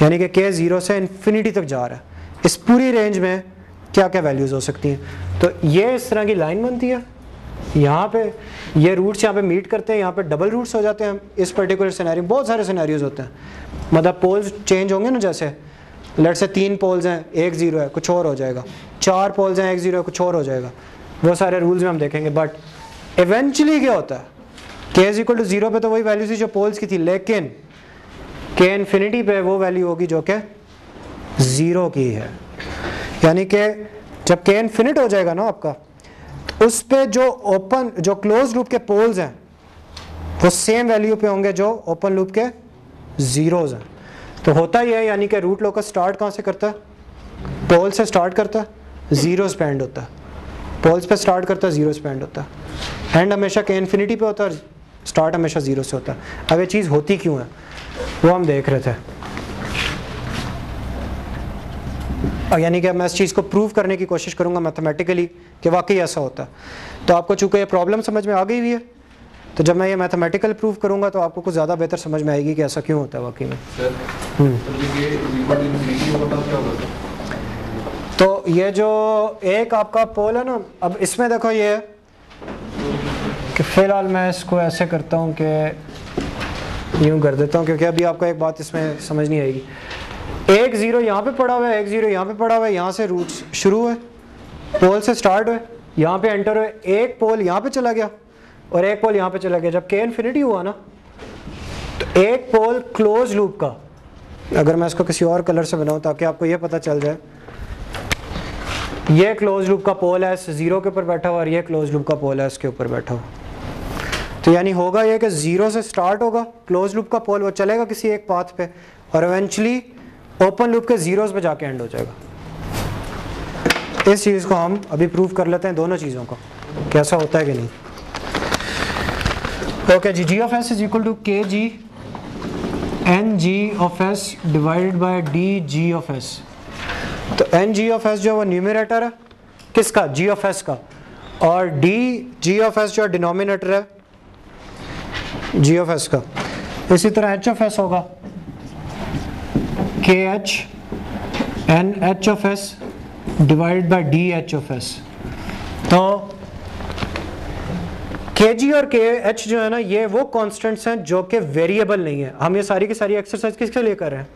यानी कि k 0 से इन्फिनिटी तक जा रहा है। इस पूरी रेंज में क्या क्या वैल्यूज़ हो सकती हैं। तो ये इस तरह की लाइन बनती है, यहाँ पे ये रूट्स यहाँ पे मीट करते हैं, यहाँ पे डबल रूट्स हो जाते हैं। इस पर्टिकुलर सिनेरियो बहुत सारे सिनेरियोज होते हैं, मतलब पोल्स चेंज होंगे ना, जैसे लेट से 3 पोल्स हैं, 1 0 है, कुछ और हो जाएगा। 4 पोल्स हैं, 1 0 है, कुछ और हो जाएगा। वो सारे रूल्स में हम देखेंगे। बट इवेंचुअली क्या होता है, k इज इक्वल टू 0 पे तो वही वैल्यू थी जो पोल्स की थी, लेकिन k इन्फिनिटी पे वो वैल्यू होगी जो कि 0 की है। यानी कि जब k इन्फिनिट हो जाएगा ना आपका, उस पे जो क्लोज लूप के पोल्स हैं वो सेम वैल्यू पे होंगे जो ओपन लूप के जीरोज हैं। तो होता ही है, यानी कि रूट लोकस स्टार्ट कहाँ से करता है, पोल से स्टार्ट करता है, जीरोस पे एंड होता है। पोल्स पे स्टार्ट करता है, जीरोस पे एंड होता है। एंड हमेशा k इन्फिनिटी पे होता है, स्टार्ट हमेशा 0 से होता है। अब ये चीज़ होती क्यों है वो हम देख रहे थे, यानी कि मैं इस चीज़ को प्रूव करने की कोशिश करूंगा मैथमेटिकली कि वाकई ऐसा होता है। तो आपको चूंकि ये प्रॉब्लम समझ में आ गई हुई है, तो जब मैं ये मैथमेटिकल प्रूव करूंगा तो आपको कुछ ज़्यादा बेहतर समझ में आएगी कि ऐसा क्यों होता है वाकई में। तो ये जो एक आपका पोल है ना, अब इसमें देखो ये कि फ़िलहाल मैं इसको ऐसे करता हूँ कि यूँ कर देता हूँ, क्योंकि अभी आपको एक बात इसमें समझ नहीं आएगी। 1 0 यहाँ पे पड़ा हुआ है, 1 0 यहाँ पे पड़ा हुआ है, यहाँ से रूट्स शुरू हुए, पोल से स्टार्ट हुए, यहाँ पे एंटर हुए, एक पोल यहाँ पे चला गया और एक पोल यहाँ पे चला गया। जब k इन्फिनिटी हुआ ना, तो एक पोल क्लोज लूप का, अगर मैं इसको किसी और कलर से बनाऊँ ताकि आपको ये पता चल जाए, ये क्लोज लूप का पोल है, 0 के ऊपर बैठा हुआ, और ये क्लोज लूप का पोल है, इसके ऊपर बैठा हुआ। तो यानी होगा ये कि 0 से स्टार्ट होगा क्लोज लूप का पोल, वो चलेगा किसी एक पाथ पे और इवेंचुअली ओपन लूप के जीरोस पे जाके एंड हो जाएगा। इस चीज़ को हम अभी प्रूव कर लेते हैं, दोनों चीज़ों को कैसा होता है कि नहीं। ओके जी, g of s is equal to K G N G of s divided by D G of s। तो एन जी ऑफ s जो है वो न्यूमरेटर है किसका, g ऑफ s का, और डी जी ऑफ s जो डिनोमिनेटर है g ऑफ s का। इसी तरह h ऑफ s होगा K H N H of S divide by D H of S. तो के जी और के एच जो है ना, ये वो कांस्टेंट्स हैं जो कि वेरिएबल नहीं है। हम ये सारी की सारी एक्सरसाइज किसके लिए कर रहे हैं,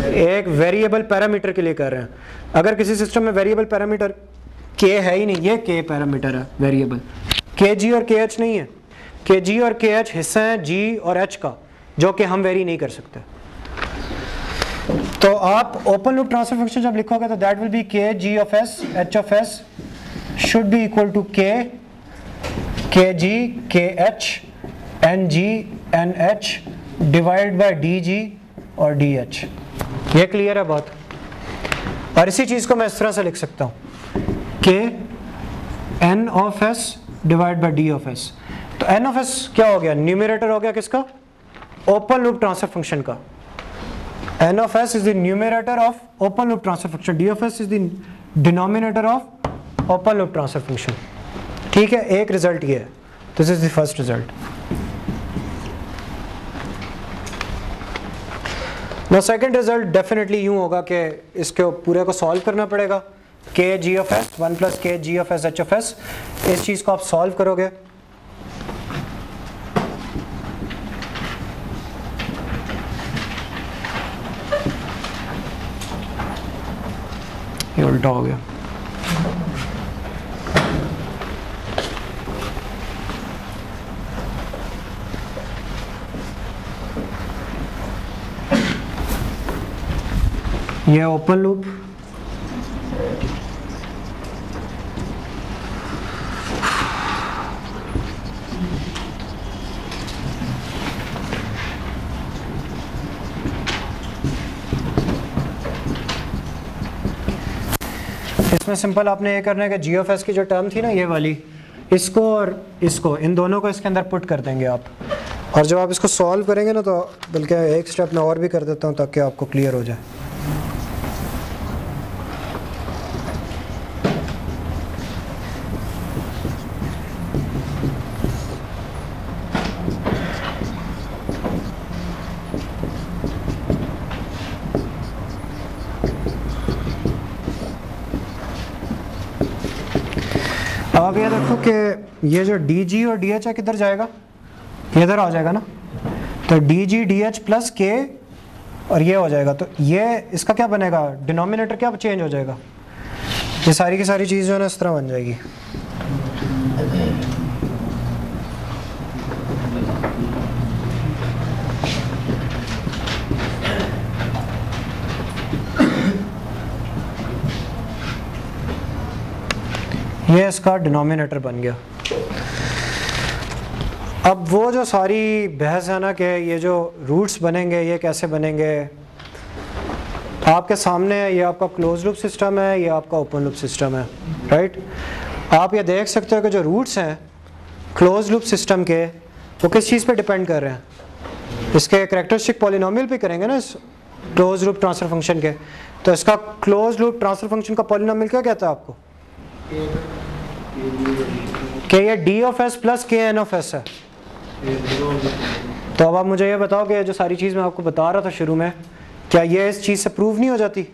एक वेरिएबल पैरामीटर के लिए कर रहे हैं। अगर किसी सिस्टम में वेरिएबल पैरामीटर के है ही नहीं, ये के पैरामीटर है वेरिएबल, के जी और के एच नहीं है। के जी और के एच हिस्सा है जी और एच का, जो कि हम वेरी नहीं कर सकते। तो आप ओपन लूप ट्रांसफर फंक्शन जब लिखोगे तो that will be K G of S H of S should be equal to K G K H N G N H divide by D G और डी एच। ये क्लियर है बात? और इसी चीज़ को मैं इस तरह से लिख सकता हूँ K N of S divide by D of S. तो एन ऑफ एस क्या हो गया? न्यूमरेटर हो गया किसका? ओपन लूप ट्रांसफर फंक्शन का। n of s is the numerator of open loop transfer function, d of s is the denominator of open loop transfer function। ठीक है, एक रिजल्ट ये है, this is the first result. ना सेकंड रिजल्ट डेफिनेटली यूं होगा कि इसके पूरे को सॉल्व करना पड़ेगा। के G of S 1 plus K G of S H of S, इस चीज़ को आप सॉल्व करोगे ये उल्टा हो गया। ये ओपन लूप, इसमें सिंपल आपने ये करना है कि जी ऑफ एस की जो टर्म थी ना ये वाली, इसको और इसको, इन दोनों को इसके अंदर पुट कर देंगे आप। और जब आप इसको सॉल्व करेंगे ना तो बल्कि एक स्टेप मैं और भी कर देता हूँ ताकि आपको क्लियर हो जाए। अब ये देखो कि ये जो डी जी और डी एच है किधर जाएगा? इधर आ जाएगा ना। तो D G D H plus के और ये हो जाएगा। तो ये इसका क्या बनेगा? डिनोमिनेटर क्या चेंज हो जाएगा? ये सारी की सारी चीज़ जो है ना इस तरह बन जाएगी। ये इसका डिनोमिनेटर बन गया। अब वो जो सारी बहस है ना कि ये जो रूट्स बनेंगे ये कैसे बनेंगे, आपके सामने है। ये आपका क्लोज लूप सिस्टम है, ये आपका ओपन लूप सिस्टम है, राइट? आप ये देख सकते हो कि जो रूट्स हैं क्लोज लूप सिस्टम के, वो किस चीज़ पे डिपेंड कर रहे हैं? इसके कैरेक्टरिस्टिक पॉलिनोमियल पे करेंगे ना इस क्लोज लूप ट्रांसफर फंक्शन के। तो इसका क्लोज लूप ट्रांसफर फंक्शन का पॉलिनोमियल क्या कहता है आपको? कि ये डी ऑफ एस प्लस के एन ऑफ एस है। तो अब आप मुझे ये बताओ कि जो सारी चीज़ मैं आपको बता रहा था शुरू में, क्या ये इस चीज़ से प्रूव नहीं हो जाती?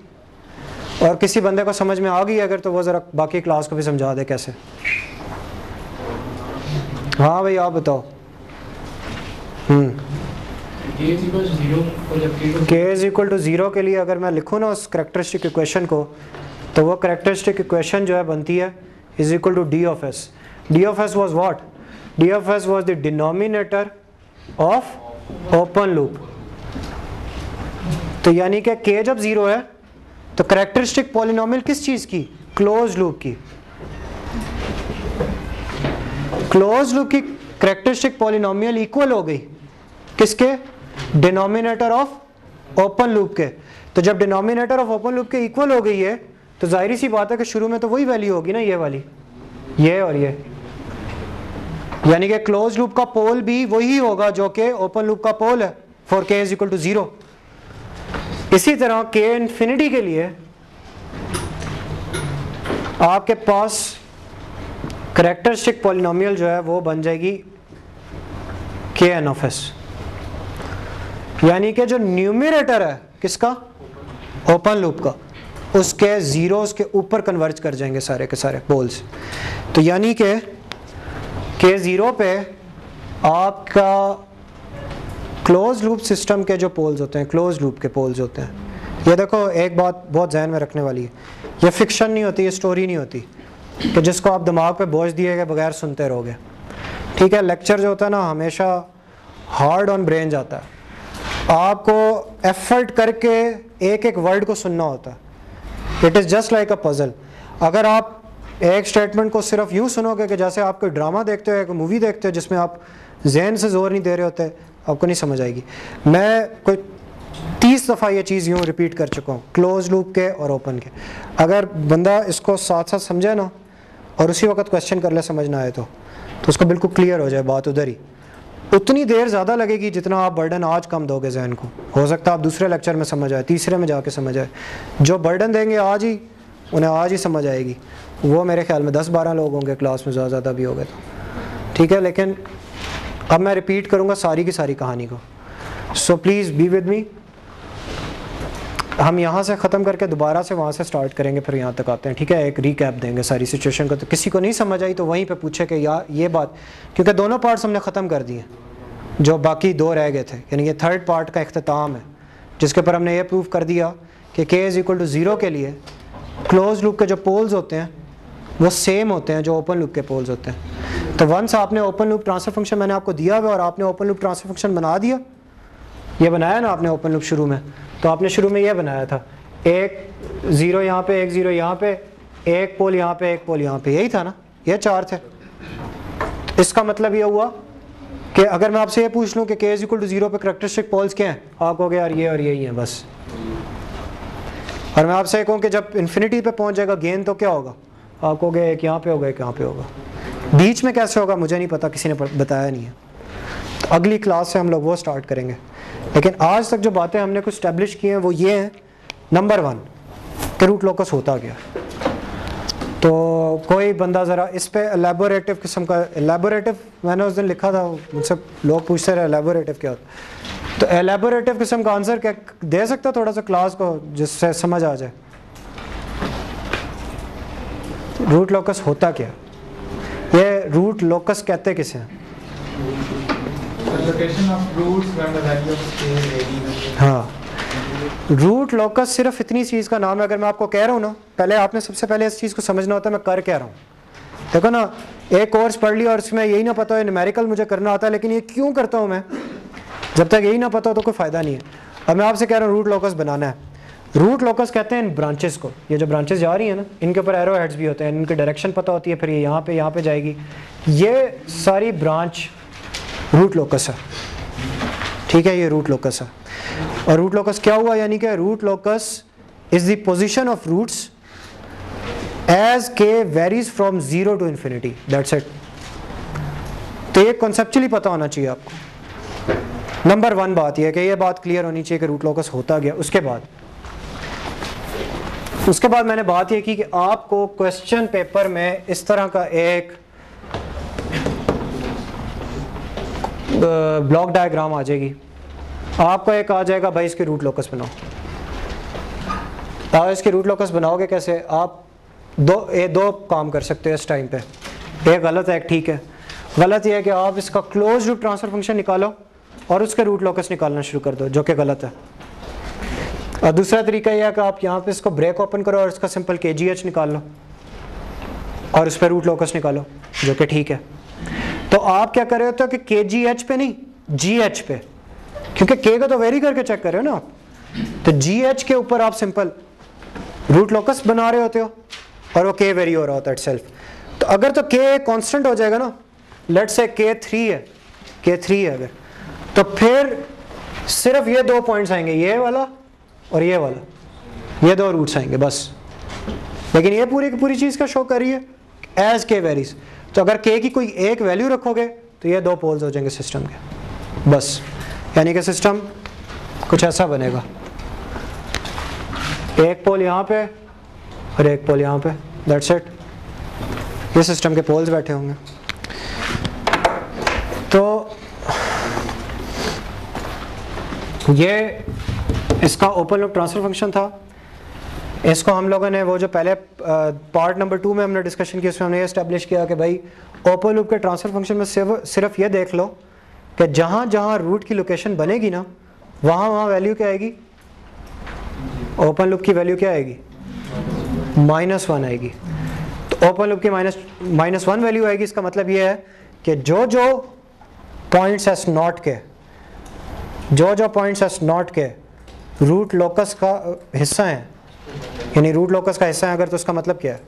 और किसी बंदे को समझ में आ गई अगर, तो वो ज़रा बाकी क्लास को भी समझा दे कैसे। हाँ भाई आप बताओ। के इज इक्वल टू 0 के लिए अगर मैं लिखूँ ना उस करेक्टरिस्टिक इक्वेशन को, तो वो करेक्टरिस्टिक इक्वेशन जो है बनती है is equal to D of S. D of S was what? D of S was the denominator of open loop. तो यानी कि के जब 0 है तो करेक्टरिस्टिक पॉलिनोमियल किस चीज़ की? क्लोज लूप की। क्लोज लूप की करेक्टरिस्टिक पॉलिनोमियल इक्वल हो गई किसके? डिनोमिनेटर ऑफ ओपन लूप के। तो जब डिनोमिनेटर ऑफ ओपन लूप के इक्वल हो गई है तो जाहिर सी बात है कि शुरू में तो वही वैल्यू होगी ना, ये वाली, ये और ये। यानी कि क्लोज लूप का पोल भी वही होगा जो कि ओपन लूप का पोल है फॉर के इज इक्वल टू 0। इसी तरह के इन्फिनिटी के लिए आपके पास करेक्टरिस्टिक पॉलिनोमियल जो है वो बन जाएगी के एन ऑफ एस। यानी कि जो न्यूमरेटर है किसका? ओपन लूप का, उसके जीरोस के ऊपर कन्वर्ज कर जाएंगे सारे के सारे पोल्स। तो यानी कि के 0 पे आपका क्लोज लूप सिस्टम के जो पोल्स होते हैं, क्लोज लूप के पोल्स होते हैं। ये देखो एक बात बहुत ध्यान में रखने वाली है, ये फिक्शन नहीं होती, ये स्टोरी नहीं होती कि जिसको आप दिमाग पे बोझ दिए गए बगैर सुनते रहोगे। ठीक है, लेक्चर जो होता है ना हमेशा हार्ड ऑन ब्रेन जाता है। आपको एफर्ट करके एक एक वर्ड को सुनना होता है। It is just like a puzzle. अगर आप एक स्टेटमेंट को सिर्फ यूँ सुनोगे कि जैसे आप कोई ड्रामा देखते हो, एक मूवी देखते हो जिसमें आप जहन से जोर नहीं दे रहे होते, आपको नहीं समझ आएगी। मैं कोई 30 दफ़ा ये चीज़ यूँ रिपीट कर चुका हूँ, क्लोज लूप के और ओपन के। अगर बंदा इसको साथ साथ समझे ना और उसी वक्त क्वेश्चन कर ले समझ ना आए तो उसको बिल्कुल क्लियर हो जाए बात उधर ही। उतनी देर ज़्यादा लगेगी जितना आप बर्डन आज कम दोगे जहन को। हो सकता है आप दूसरे लेक्चर में समझ आए, तीसरे में जाके समझ आए। जो बर्डन देंगे आज ही, उन्हें आज ही समझ आएगी। वो मेरे ख्याल में 10-12 लोग होंगे क्लास में, ज़्यादा भी हो गए तो ठीक है। लेकिन अब मैं रिपीट करूँगा सारी की सारी कहानी को। So please be with me. हम यहाँ से ख़त्म करके दोबारा से वहाँ से स्टार्ट करेंगे, फिर यहाँ तक आते हैं, ठीक है। एक रीकैप देंगे सारी सिचुएशन को। तो किसी को नहीं समझ आई तो वहीं पे पूछे कि यार ये बात, क्योंकि दोनों पार्ट्स हमने ख़त्म कर दिए, जो बाकी 2 रह गए थे। यानी ये थर्ड पार्ट का इख्तिताम है, जिसके ऊपर हमने ये प्रूव कर दिया कि k = 0 के लिए क्लोज लूप के जो पोल्स होते हैं वो सेम होते हैं जो ओपन लूप के पोल्स होते हैं। तो वंस आपने ओपन लूप ट्रांसफर फंक्शन मैंने आपको दिया हुआ और आपने ओपन लूप ट्रांसफर फंक्शन बना दिया, ये बनाया ना आपने ओपन लूप शुरू में, तो आपने शुरू में ये बनाया था, एक 0 यहाँ पे, एक 0 यहाँ पे, एक पोल यहाँ पे, एक पोल यहाँ पे, यही था ना, ये 4 थे। इसका मतलब ये हुआ कि अगर मैं आपसे ये पूछ लूँ कि k = 0 पे करैक्टरिस्टिक पोल्स क्या हैं, आप कहोगे यार ये और यही हैं बस। और मैं आपसे कहूँ कि जब इन्फिनिटी पे पहुँच जाएगा गेन तो क्या होगा, आप कहोगे एक यहाँ पे होगा, एक यहाँ पे होगा। बीच में कैसे होगा मुझे नहीं पता, किसी ने बताया नहीं है। तो अगली क्लास से हम लोग वो स्टार्ट करेंगे। लेकिन आज तक जो बातें हमने कुछ स्टैब्लिश की हैं वो ये हैं, नंबर 1 कि रूट लोकस होता क्या। तो कोई बंदा ज़रा इस पे एलैबोरेटिव किस्म का, एलैबोरेटिव मैंने उस दिन लिखा था, मुझसे लोग पूछते रहे एलैबोरेटिव क्या होता, तो एलैबोरेटिव किस्म का आंसर क्या दे सकता थोड़ा सा क्लास को, जिससे समझ आ जाए रूट लोकस होता क्या। ये रूट लोकस कहते किसे हैं? हाँ, रूट लोकस सिर्फ इतनी चीज़ का नाम है। अगर मैं आपको कह रहा हूँ ना, पहले आपने सबसे पहले इस चीज़ को समझना होता है मैं कर क्या रहा हूँ। देखो ना, एक कोर्स पढ़ लिया और इसमें यही ना पता है न्यूमेरिकल मुझे करना आता है, लेकिन ये क्यों करता हूँ मैं, जब तक यही ना पता हो तो कोई फ़ायदा नहीं है। अब मैं आपसे कह रहा हूँ रूट लोकस बनाना है। रूट लोकस कहते हैं इन ब्रांचेस को, ये जो ब्रांचेस जा रही हैं ना, इनके ऊपर एरो हेड्स भी होते हैं, इनकी डायरेक्शन पता होती है, फिर ये यहाँ पे जाएगी, ये सारी ब्रांच रूट लोकस है, ठीक है। ये रूट लोकस है। और रूट लोकस क्या हुआ, यानी कि root locus is the position of roots as K varies from 0 to infinity, that's it. तो ये कॉन्सेप्चुअली पता होना चाहिए आपको। नंबर 1 बात यह है कि ये बात क्लियर होनी चाहिए कि रूट लोकस होता गया। उसके बाद मैंने बात यह की कि आपको क्वेश्चन पेपर में इस तरह का एक ब्लॉक डायग्राम आ जाएगी, आपको एक आ जाएगा भाई इसके रूट लोकस बनाओ। आप इसके रूट लोकस बनाओगे कैसे? आप दो काम कर सकते हो इस टाइम पे, एक गलत है एक ठीक है। गलत ये है कि आप इसका क्लोज लूप ट्रांसफर फंक्शन निकालो और उसके रूट लोकस निकालना शुरू कर दो, जो कि गलत है। और दूसरा तरीका यह है कि आप यहाँ पे इसको ब्रेक ओपन करो और इसका सिंपल KGH निकाल लो और उस पर रूट लोकस निकालो, जो कि ठीक है। तो आप क्या कर रहे होते हो कि KGH पे नहीं GH पे, क्योंकि K को तो वेरी करके चेक कर रहे हो ना आप, तो GH के ऊपर आप सिंपल रूट लोकस बना रहे होते हो और वो K वेरी हो रहा होता है इटसेल्फ। तो अगर तो K कांस्टेंट हो जाएगा ना, लेट्स से K3 है अगर, तो फिर सिर्फ ये 2 पॉइंट्स आएंगे, ये वाला और ये वाला, ये 2 रूट्स आएंगे बस। लेकिन ये पूरी की पूरी चीज़ का शो कर रही है एज K वेरीज। तो अगर K की कोई एक वैल्यू रखोगे तो ये 2 पोल्स हो जाएंगे सिस्टम के बस। यानी कि सिस्टम कुछ ऐसा बनेगा, एक पोल यहाँ पे और एक पोल यहाँ पे, दैट्स इट। ये सिस्टम के पोल्स बैठे होंगे। तो ये इसका ओपन लूप ट्रांसफर फंक्शन था। इसको हम लोगों ने वो जो पहले पार्ट नंबर 2 में हमने डिस्कशन किया, उसमें हमने ये एस्टेब्लिश किया कि भाई ओपन लूप के ट्रांसफर फंक्शन में सिर्फ ये देख लो कि जहाँ जहाँ रूट की लोकेशन बनेगी ना, वहाँ वैल्यू क्या आएगी, ओपन लूप की वैल्यू क्या आएगी, -1 आएगी। तो ओपन लूप की -1 वैल्यू आएगी। इसका मतलब ये है कि जो पॉइंट्स S0 के रूट लोकस का हिस्सा हैं, यानी रूट लोकस का हिस्सा है अगर, तो उसका मतलब क्या है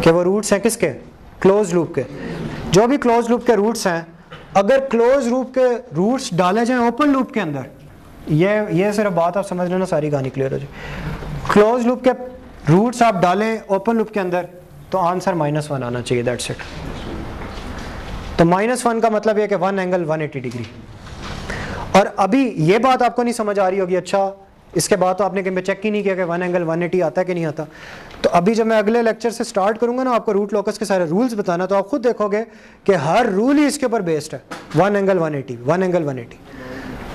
कि वो रूट्स हैं किसके, क्लोज लूप के। जो भी क्लोज लूप के रूट्स हैं, अगर क्लोज लूप के रूट्स डाले जाएं ओपन लूप के अंदर, ये सिर्फ बात आप समझ लेना, सारी कहानी क्लियर हो जाए। क्लोज लूप के रूट्स आप डालें ओपन लूप के अंदर तो आंसर -1 आना चाहिए, दैट्स इट। तो -1 का मतलब ये कि 1 एंगल 180 डिग्री। और अभी ये बात आपको नहीं समझ आ रही होगी, अच्छा इसके बाद तो आपने कहीं पे चेक ही नहीं किया कि 1 एंगल 180 आता है कि नहीं आता। तो अभी जब मैं अगले लेक्चर से स्टार्ट करूंगा ना आपको रूट लोकस के सारे रूल्स बताना, तो आप खुद देखोगे कि हर रूल ही इसके ऊपर बेस्ड है, 1 एंगल 180, 1 एंगल 180।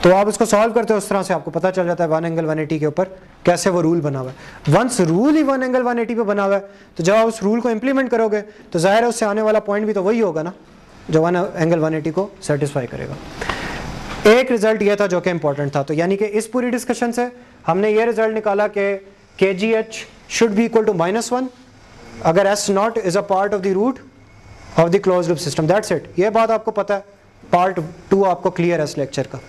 तो आप उसको सॉल्व करते हो उस तरह से, आपको पता चल जाता है 1 एंगल 180 के ऊपर कैसे वो रूल बना हुआ है। वंस रूल ही 1 एंगल 180 पे बना हुआ है, तो जब आप उस रूल को इंप्लीमेंट करोगे तो जाहिर है उससे आने वाला पॉइंट भी तो वही होगा ना, जो 1 एंगल 180 को सेटिस्फाई करेगा। एक रिजल्ट ये था जो कि इंपॉर्टेंट था। तो यानी कि इस पूरी डिस्कशन से हमने ये रिजल्ट निकाला कि KGH should be equal to -1 अगर S naught is a part of the root of the close loop system, that's it. ये बात आपको पता है, पार्ट 2 आपको क्लियर है इस लेक्चर का।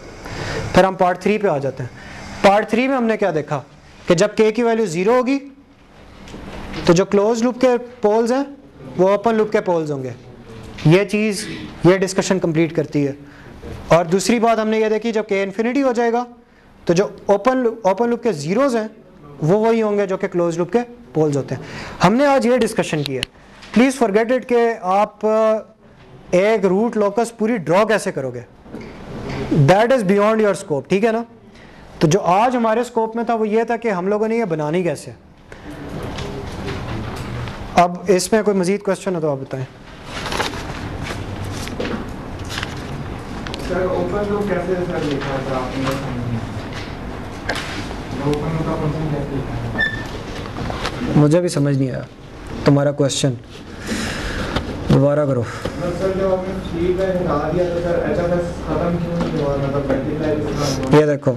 फिर हम पार्ट 3 पे आ जाते हैं। पार्ट 3 में हमने क्या देखा कि जब K की वैल्यू 0 होगी तो जो क्लोज लूप के पोल्स हैं वो ओपन लूप के पोल्स होंगे। ये चीज़, ये डिस्कशन कंप्लीट करती है। और दूसरी बात हमने ये देखी, जब K इन्फिनिटी हो जाएगा तो जो ओपन लूप के जीरोज हैं वो वही होंगे जो कि क्लोज लूप के पोल्स होते हैं। हमने आज ये डिस्कशन की है। प्लीज़ फॉरगेट इट कि आप एक रूट लोकस पूरी ड्रॉ कैसे करोगे, that is beyond your scope, ठीक है ना। तो जो आज हमारे स्कोप में था वो ये था कि हम लोगों ने ये बनानी कैसे। अब इसमें कोई मज़ीद क्वेश्चन है तो आप बताएं। सर ओपन लूप कैसे सर लिखा था आपने, ओपन लूप का फंक्शन कैसे लिखा है? मुझे भी समझ नहीं आया तुम्हारा क्वेश्चन, दोबारा करो। सर जब आपने 3 पे निकाल दिया तो सर HFS खत्म क्यों नहीं हुआ, मतलब मल्टीप्लाई कितना? ये देखो,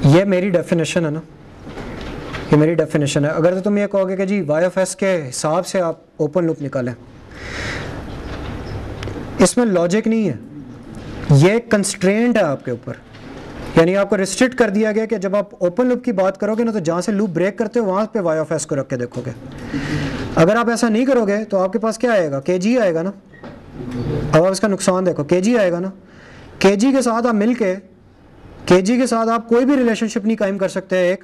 ये मेरी डेफिनेशन है ना, ये मेरी डेफिनेशन है। अगर तो तुम ये कहोगे कि जी YFS के हिसाब से आप ओपन लूप निकालें, इसमें लॉजिक नहीं है, ये कंस्ट्रेंट है आपके ऊपर। यानी आपको रिस्ट्रिक्ट कर दिया गया कि जब आप ओपन लूप की बात करोगे ना तो जहाँ से लूप ब्रेक करते हो वहाँ पे YFS को रख के देखोगे। अगर आप ऐसा नहीं करोगे तो आपके पास क्या आएगा, KG आएगा ना। अब आप इसका नुकसान देखो, KG आएगा ना, KG के साथ आप मिलके, KG के साथ आप कोई भी रिलेशनशिप नहीं कायम कर सकते एक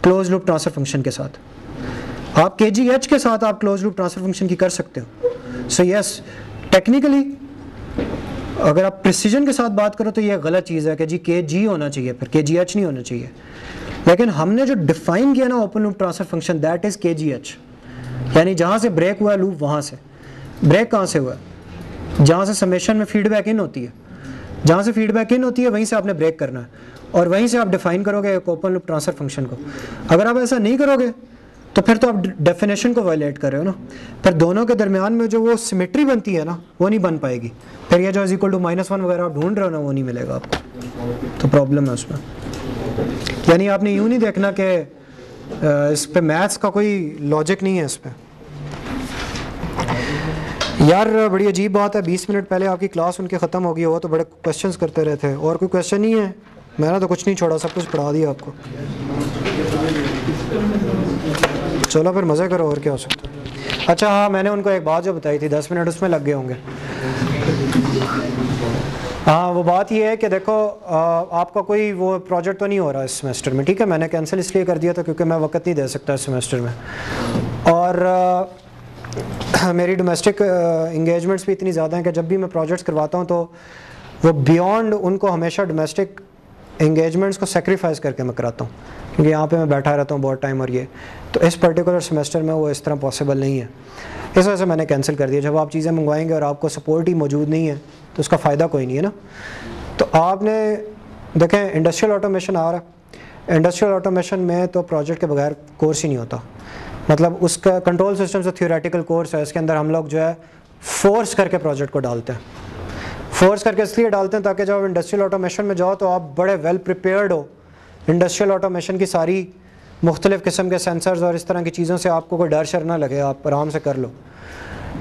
क्लोज लूप ट्रांसफर फंक्शन के साथ। आप KGH के साथ आप क्लोज लूप ट्रांसफर फंक्शन की कर सकते हो। सो यस, टेक्निकली अगर आप प्रिसीजन के साथ बात करो तो ये गलत चीज़ है कि जी KG होना चाहिए, फिर KGH नहीं होना चाहिए। लेकिन हमने जो डिफाइन किया ना open loop transfer function, that is KGH। यानी जहाँ से ब्रेक हुआ है लूप, वहाँ से ब्रेक कहाँ से हुआ है, जहाँ से समेशन में फीडबैक इन होती है, जहाँ से फीडबैक इन होती है वहीं से आपने ब्रेक करना है और वहीं से आप डिफाइन करोगे एक ओपन लूप ट्रांसफर फंक्शन को। अगर आप ऐसा नहीं करोगे तो फिर तो आप डेफिनेशन को वायलेट कर रहे हो ना। फिर दोनों के दरमियान में जो वो सिमेट्री बनती है ना वो नहीं बन पाएगी। फिर ये जो इज इक्वल टू -1 वगैरह आप ढूंढ रहे हो ना वो नहीं मिलेगा आपको, तो प्रॉब्लम है उसमें। यानी आपने यूँ नहीं देखना कि इस पे मैथ्स का कोई लॉजिक नहीं है इस पे। यार बड़ी अजीब बात है, 20 मिनट पहले आपकी क्लास उनके ख़त्म हो गई हो तो बड़े क्वेश्चंस करते रहे थे, और कोई क्वेश्चन नहीं है। मैंने तो कुछ नहीं छोड़ा, सब कुछ पढ़ा दिया आपको। चलो फिर मज़े करो, और क्या हो सकता है। अच्छा हाँ, मैंने उनको एक बात जो बताई थी, 10 मिनट उसमें लग गए होंगे। हाँ, वो बात ये है कि देखो आपका कोई वो प्रोजेक्ट तो नहीं हो रहा इस सेमेस्टर में, ठीक है। मैंने कैंसिल इसलिए कर दिया था क्योंकि मैं वक्त नहीं दे सकता इस सेमेस्टर में, और मेरी डोमेस्टिक इंगेजमेंट्स भी इतनी ज़्यादा हैं कि जब भी मैं प्रोजेक्ट्स करवाता हूँ तो वो बियॉन्ड उनको हमेशा डोमेस्टिक इंगेजमेंट्स को सेक्रीफाइस करके मैं कराता हूँ, क्योंकि यहाँ पे मैं बैठा रहता हूँ बहुत टाइम, और ये तो इस पर्टिकुलर सेमेस्टर में वो इस तरह पॉसिबल नहीं है। इस वजह से मैंने कैंसिल कर दिया। जब आप चीज़ें मंगवाएंगे और आपको सपोर्ट ही मौजूद नहीं है तो उसका फ़ायदा कोई नहीं है ना। तो आपने देखें इंडस्ट्रियल ऑटोमेशन आ रहा है, इंडस्ट्रियल ऑटोमेशन में तो प्रोजेक्ट के बगैर कोर्स ही नहीं होता। मतलब उसका कंट्रोल सिस्टम से थियोरेटिकल कोर्स है, इसके अंदर हम लोग जो है फोर्स करके प्रोजेक्ट को डालते हैं। फोर्स करके इसलिए डालते हैं ताकि जब आप इंडस्ट्रियल ऑटोमेशन में जाओ तो आप बड़े वेल प्रिपेयर्ड हो। इंडस्ट्रियल ऑटोमेशन की सारी मुख्तलिफ़ किस्म के सेंसर्स और इस तरह की चीज़ों से आपको कोई डर शर ना लगे, आप आराम से कर लो।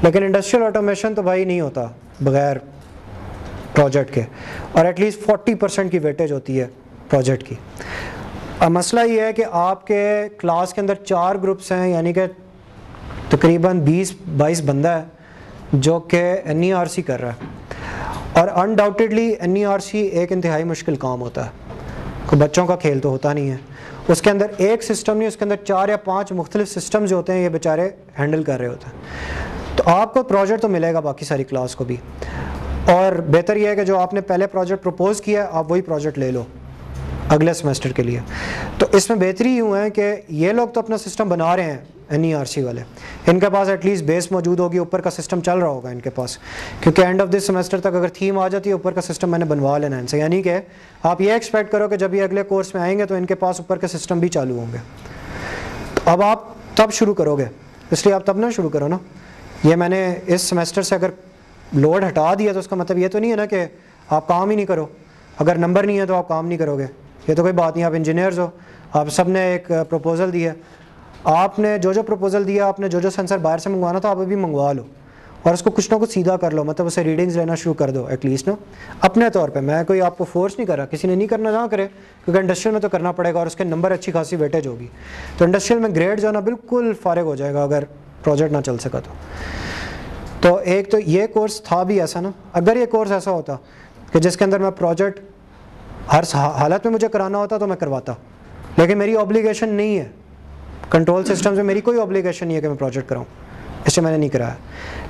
लेकिन इंडस्ट्रियल ऑटोमेशन तो भाई नहीं होता बग़ैर प्रोजेक्ट के, और एटलीस्ट 40% की वेटेज होती है प्रोजेक्ट की। अब मसला ये है कि आपके क्लास के अंदर 4 ग्रुप्स हैं, यानी कि तकरीबन 20-22 बंदा है जो कि NERC कर रहा है, और अनडाउटेडली NERC एक इंतहाई मुश्किल काम होता है, कोई बच्चों का खेल तो होता नहीं है। उसके अंदर एक सिस्टम नहीं, उसके अंदर 4 या 5 मुख्तलिफ सिस्टम जो होते हैं ये बेचारे हैंडल कर रहे होते हैं। तो आपको प्रोजेक्ट तो मिलेगा बाकी सारी क्लास को भी, और बेहतर यह है कि जो आपने पहले प्रोजेक्ट प्रपोज किया है आप वही प्रोजेक्ट ले लो अगले सेमेस्टर के लिए। तो इसमें बेहतरी यूँ है कि ये लोग तो अपना सिस्टम बना रहे हैं NERC वाले, इनके पास एटलीस्ट बेस मौजूद होगी, ऊपर का सिस्टम चल रहा होगा इनके पास, क्योंकि एंड ऑफ दिस सेमेस्टर तक अगर थीम आ जाती है ऊपर का सिस्टम मैंने बनवा लेना इनसे। यानी कि आप ये एक्सपेक्ट करो कि जब ये अगले कोर्स में आएंगे तो इनके पास ऊपर के सिस्टम भी चालू होंगे। तो अब आप तब शुरू करोगे, इसलिए आप तब ना शुरू करो ना। ये मैंने इस सेमेस्टर से अगर लोड हटा दिया तो उसका मतलब ये तो नहीं है ना कि आप काम ही नहीं करो, अगर नंबर नहीं है तो आप काम नहीं करोगे, ये तो कोई बात नहीं। आप इंजीनियर्स हो, आप सब ने एक प्रपोज़ल दिया, आपने जो प्रपोज़ल दिया, आपने जो सेंसर बाहर से मंगवाना था आप अभी मंगवा लो और उसको कुछ ना कुछ सीधा कर लो, मतलब उसे रीडिंग्स लेना शुरू कर दो एटलीस्ट ना, अपने तौर पे। मैं कोई आपको फोर्स नहीं कर रहा, किसी ने नहीं करना ना करे, क्योंकि इंडस्ट्रियल में तो करना पड़ेगा और उसके नंबर अच्छी खासी वेटेज होगी। तो इंडस्ट्रियल में ग्रेड जो है ना बिल्कुल फारिग हो जाएगा अगर प्रोजेक्ट ना चल सका तो एक तो ये कोर्स था भी ऐसा ना, अगर ये कोर्स ऐसा होता कि जिसके अंदर मैं प्रोजेक्ट हर हालत में मुझे कराना होता तो मैं करवाता, लेकिन मेरी ऑब्लिगेशन नहीं है, कंट्रोल सिस्टम में मेरी कोई ऑब्लिगेशन नहीं है कि मैं प्रोजेक्ट कराऊँ, इससे मैंने नहीं कराया।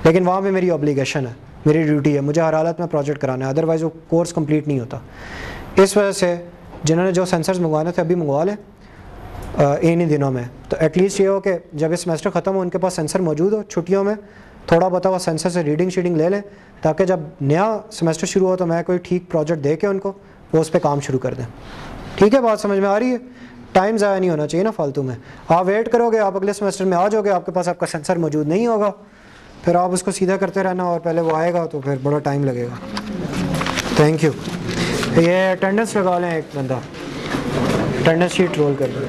लेकिन वहाँ पे मेरी ऑब्लिगेशन है, मेरी ड्यूटी है, मुझे हर हालत में प्रोजेक्ट कराना है, अदरवाइज़ वो कोर्स कंप्लीट नहीं होता। इस वजह से जिन्होंने जो सेंसर्स मंगवाने थे अभी मंगवा लें इन ही दिनों में, तो एटलीस्ट ये हो कि जब इस सेमेस्टर ख़त्म हो उनके पास सेंसर मौजूद हो, छुट्टियों में थोड़ा बताओ सेंसर से रीडिंग शीडिंग ले लें, ताकि जब नया सेमेस्टर शुरू हो तो मैं कोई ठीक प्रोजेक्ट दे के उनको वो उस पर काम शुरू कर दें। ठीक है, बात समझ में आ रही है? टाइम ज़ाया नहीं होना चाहिए ना फालतू में। आप वेट करोगे, आप अगले सेमेस्टर में आ जाओगे, आपके पास आपका सेंसर मौजूद नहीं होगा, फिर आप उसको सीधा करते रहना और पहले वो आएगा तो फिर बड़ा टाइम लगेगा। Thank you. ये अटेंडेंस लगा लें, एक बंदा अटेंडेंस शीट रोल कर दो।